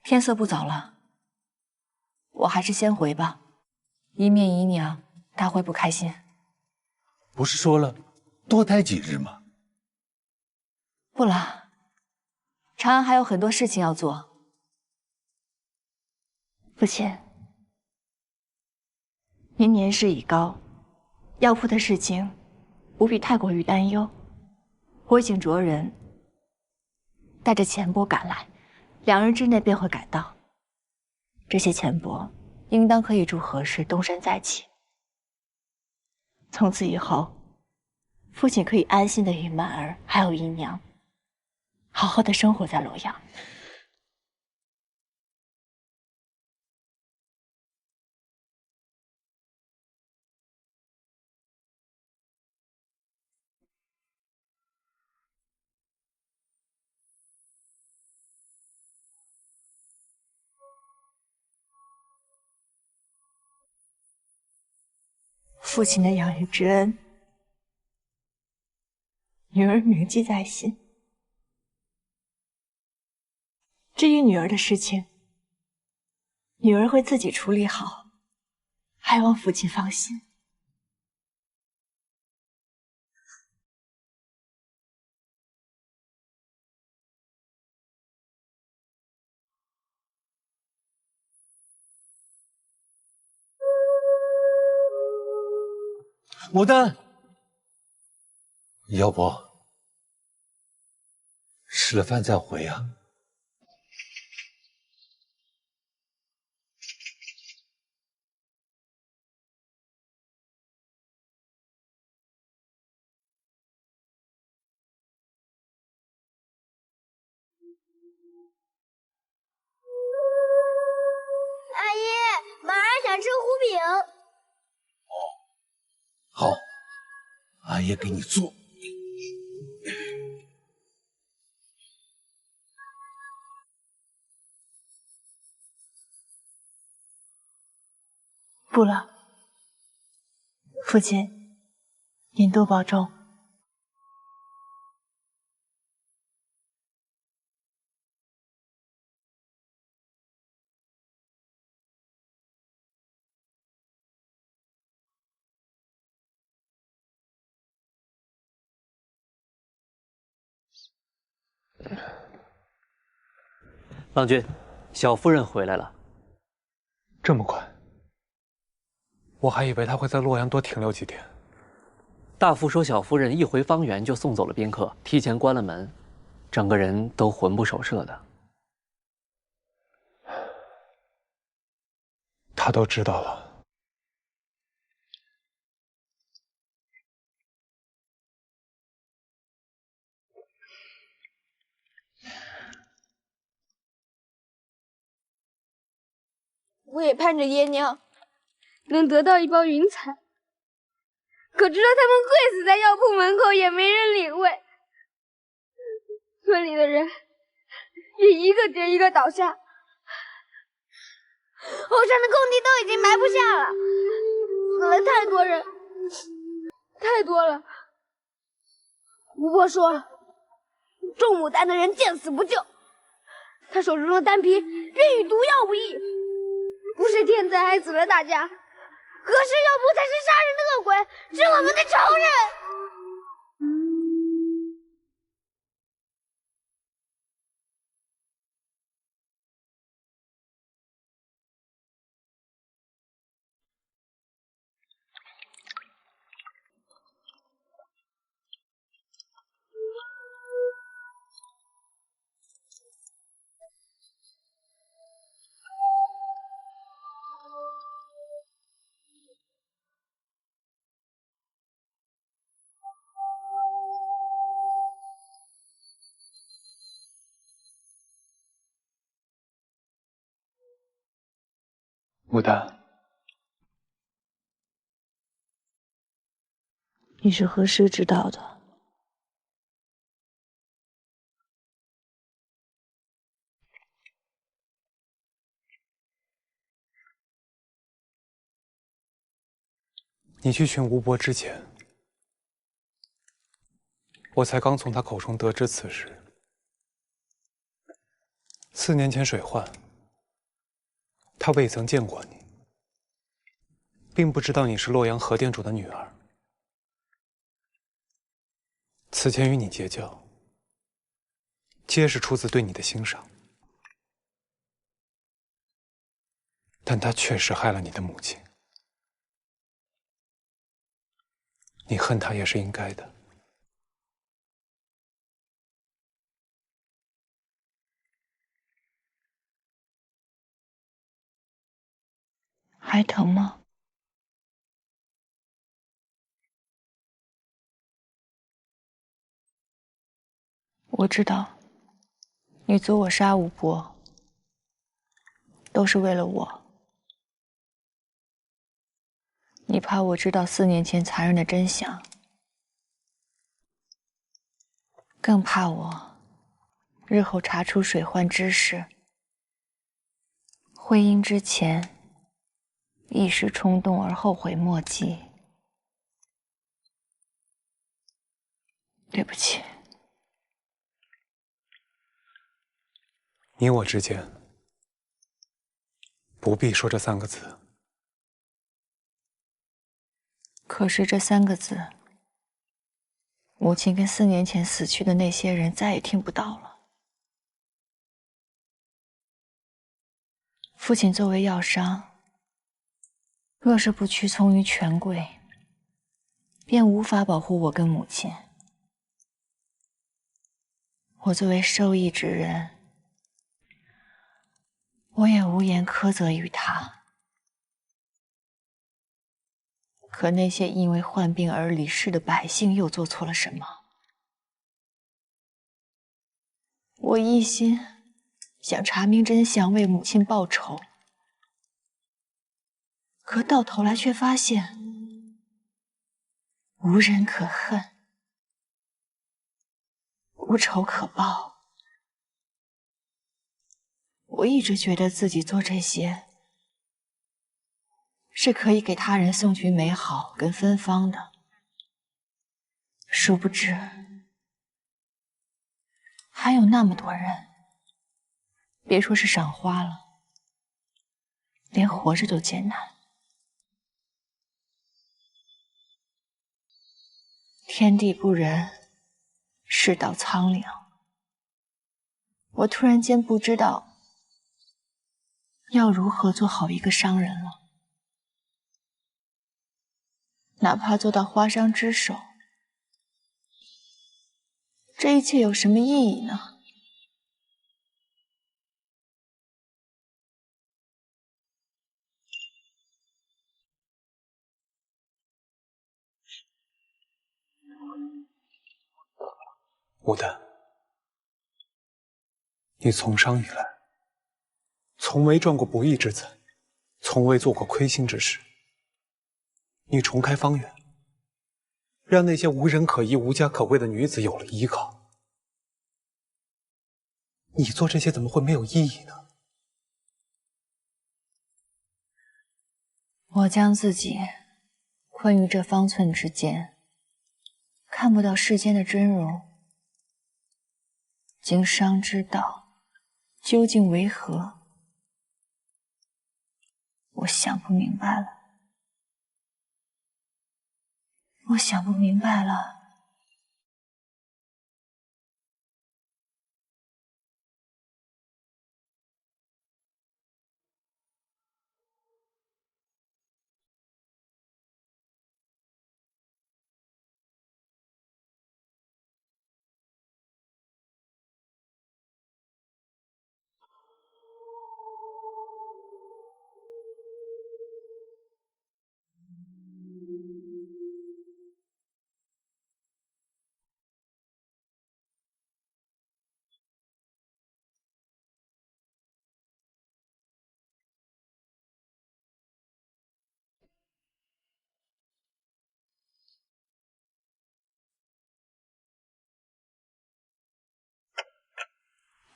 天色不早了，我还是先回吧，以免姨娘她会不开心。不是说了多待几日吗？不了，长安还有很多事情要做。父亲，您年事已高，药铺的事情不必太过于担忧。我已经着人带着钱帛赶来，2日之内便会赶到。这些钱帛应当可以助何氏东山再起。从此以后，父亲可以安心的与满儿还有姨娘好好的生活在洛阳。父亲的养育之恩，女儿铭记在心。至于女儿的事情，女儿会自己处理好，还望父亲放心。牡丹，要不吃了饭再回啊？阿姨，马儿想吃糊饼。好，阿爷给你做。不了，父亲，您多保重。郎君，小夫人回来了。这么快？我还以为他会在洛阳多停留几天。大夫说，小夫人一回方圆就送走了宾客，提前关了门，整个人都魂不守舍的。他都知道了。我也盼着爷娘能得到一包云彩，可知道他们跪死在药铺门口，也没人理会。村里的人也一个接一个倒下，后山的空地都已经埋不下了，死了太多人，太多了。巫婆说，种牡丹的人见死不救，他手中的丹皮便与毒药无异，不是天灾害死了大家，何氏药铺才是杀人的恶鬼，是我们的仇人。牡丹，你是何时知道的？你去寻吴伯之前，我才刚从他口中得知此事。4年前水患，他未曾见过你，并不知道你是洛阳河店主的女儿。此前与你结交，皆是出自对你的欣赏，但他确实害了你的母亲，你恨他也是应该的。还疼吗？我知道，你阻我杀吴伯，都是为了我。你怕我知道4年前残忍的真相，更怕我日后查出水患之事，会因之前一时冲动而后悔莫及。对不起。你我之间不必说这3个字。可是这3个字，母亲跟4年前死去的那些人再也听不到了。父亲作为药商，若是不屈从于权贵，便无法保护我跟母亲。我作为受益之人，我也无言苛责于他。可那些因为患病而离世的百姓又做错了什么？我一心想查明真相，为母亲报仇，可到头来却发现无人可恨，无仇可报。我一直觉得自己做这些是可以给他人送去美好跟芬芳的，殊不知还有那么多人，别说是赏花了，连活着都艰难。天地不仁，世道苍凉。我突然间不知道要如何做好一个商人了。哪怕做到花商之首，这一切有什么意义呢？牡丹，你从商以来，从未赚过不义之财，从未做过亏心之事。你重开方圆，让那些无人可依、无家可归的女子有了依靠。你做这些怎么会没有意义呢？我将自己困于这方寸之间，看不到世间的真容。经商之道究竟为何？我想不明白了。我想不明白了。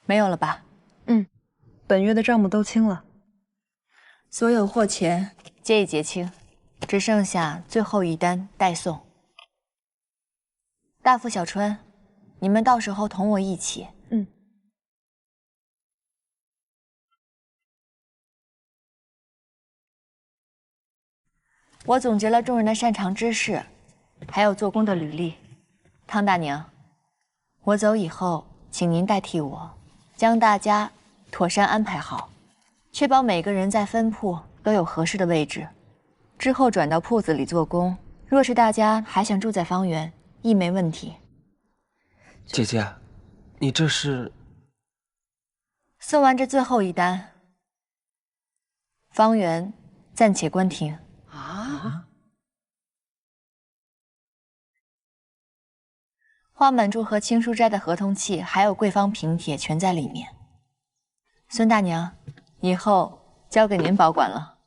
没有了吧？本月的账目都清了，所有货钱皆已结清，只剩下最后一单待送。大富、小春，你们到时候同我一起。我总结了众人的擅长之事，还有做工的履历。汤大娘，我走以后，请您代替我，将大家妥善安排好，确保每个人在分铺都有合适的位置。之后转到铺子里做工，若是大家还想住在方圆，亦没问题。姐姐，你这是……送完这最后一单，方圆暂且关停。花满珠和青书斋的合同契，还有贵方平帖，全在里面。孙大娘，以后交给您保管了。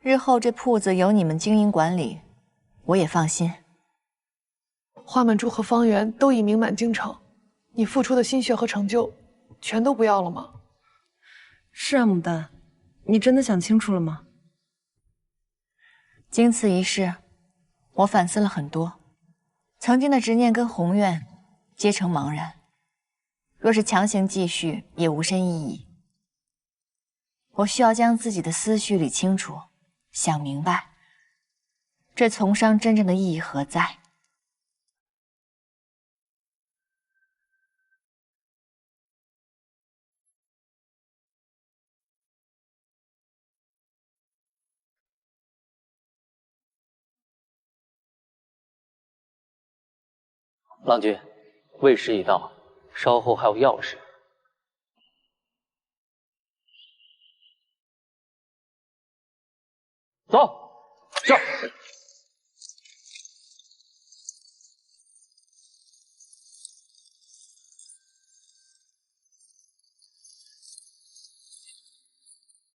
日后这铺子由你们经营管理，我也放心。花满珠和方圆都已名满京城，你付出的心血和成就，全都不要了吗？是啊，牡丹，你真的想清楚了吗？经此一事，我反思了很多。曾经的执念跟宏愿皆成茫然，若是强行继续，也无甚意义。我需要将自己的思绪理清楚，想明白，这从商真正的意义何在。郎君，未时已到，稍后还有要事。走，是。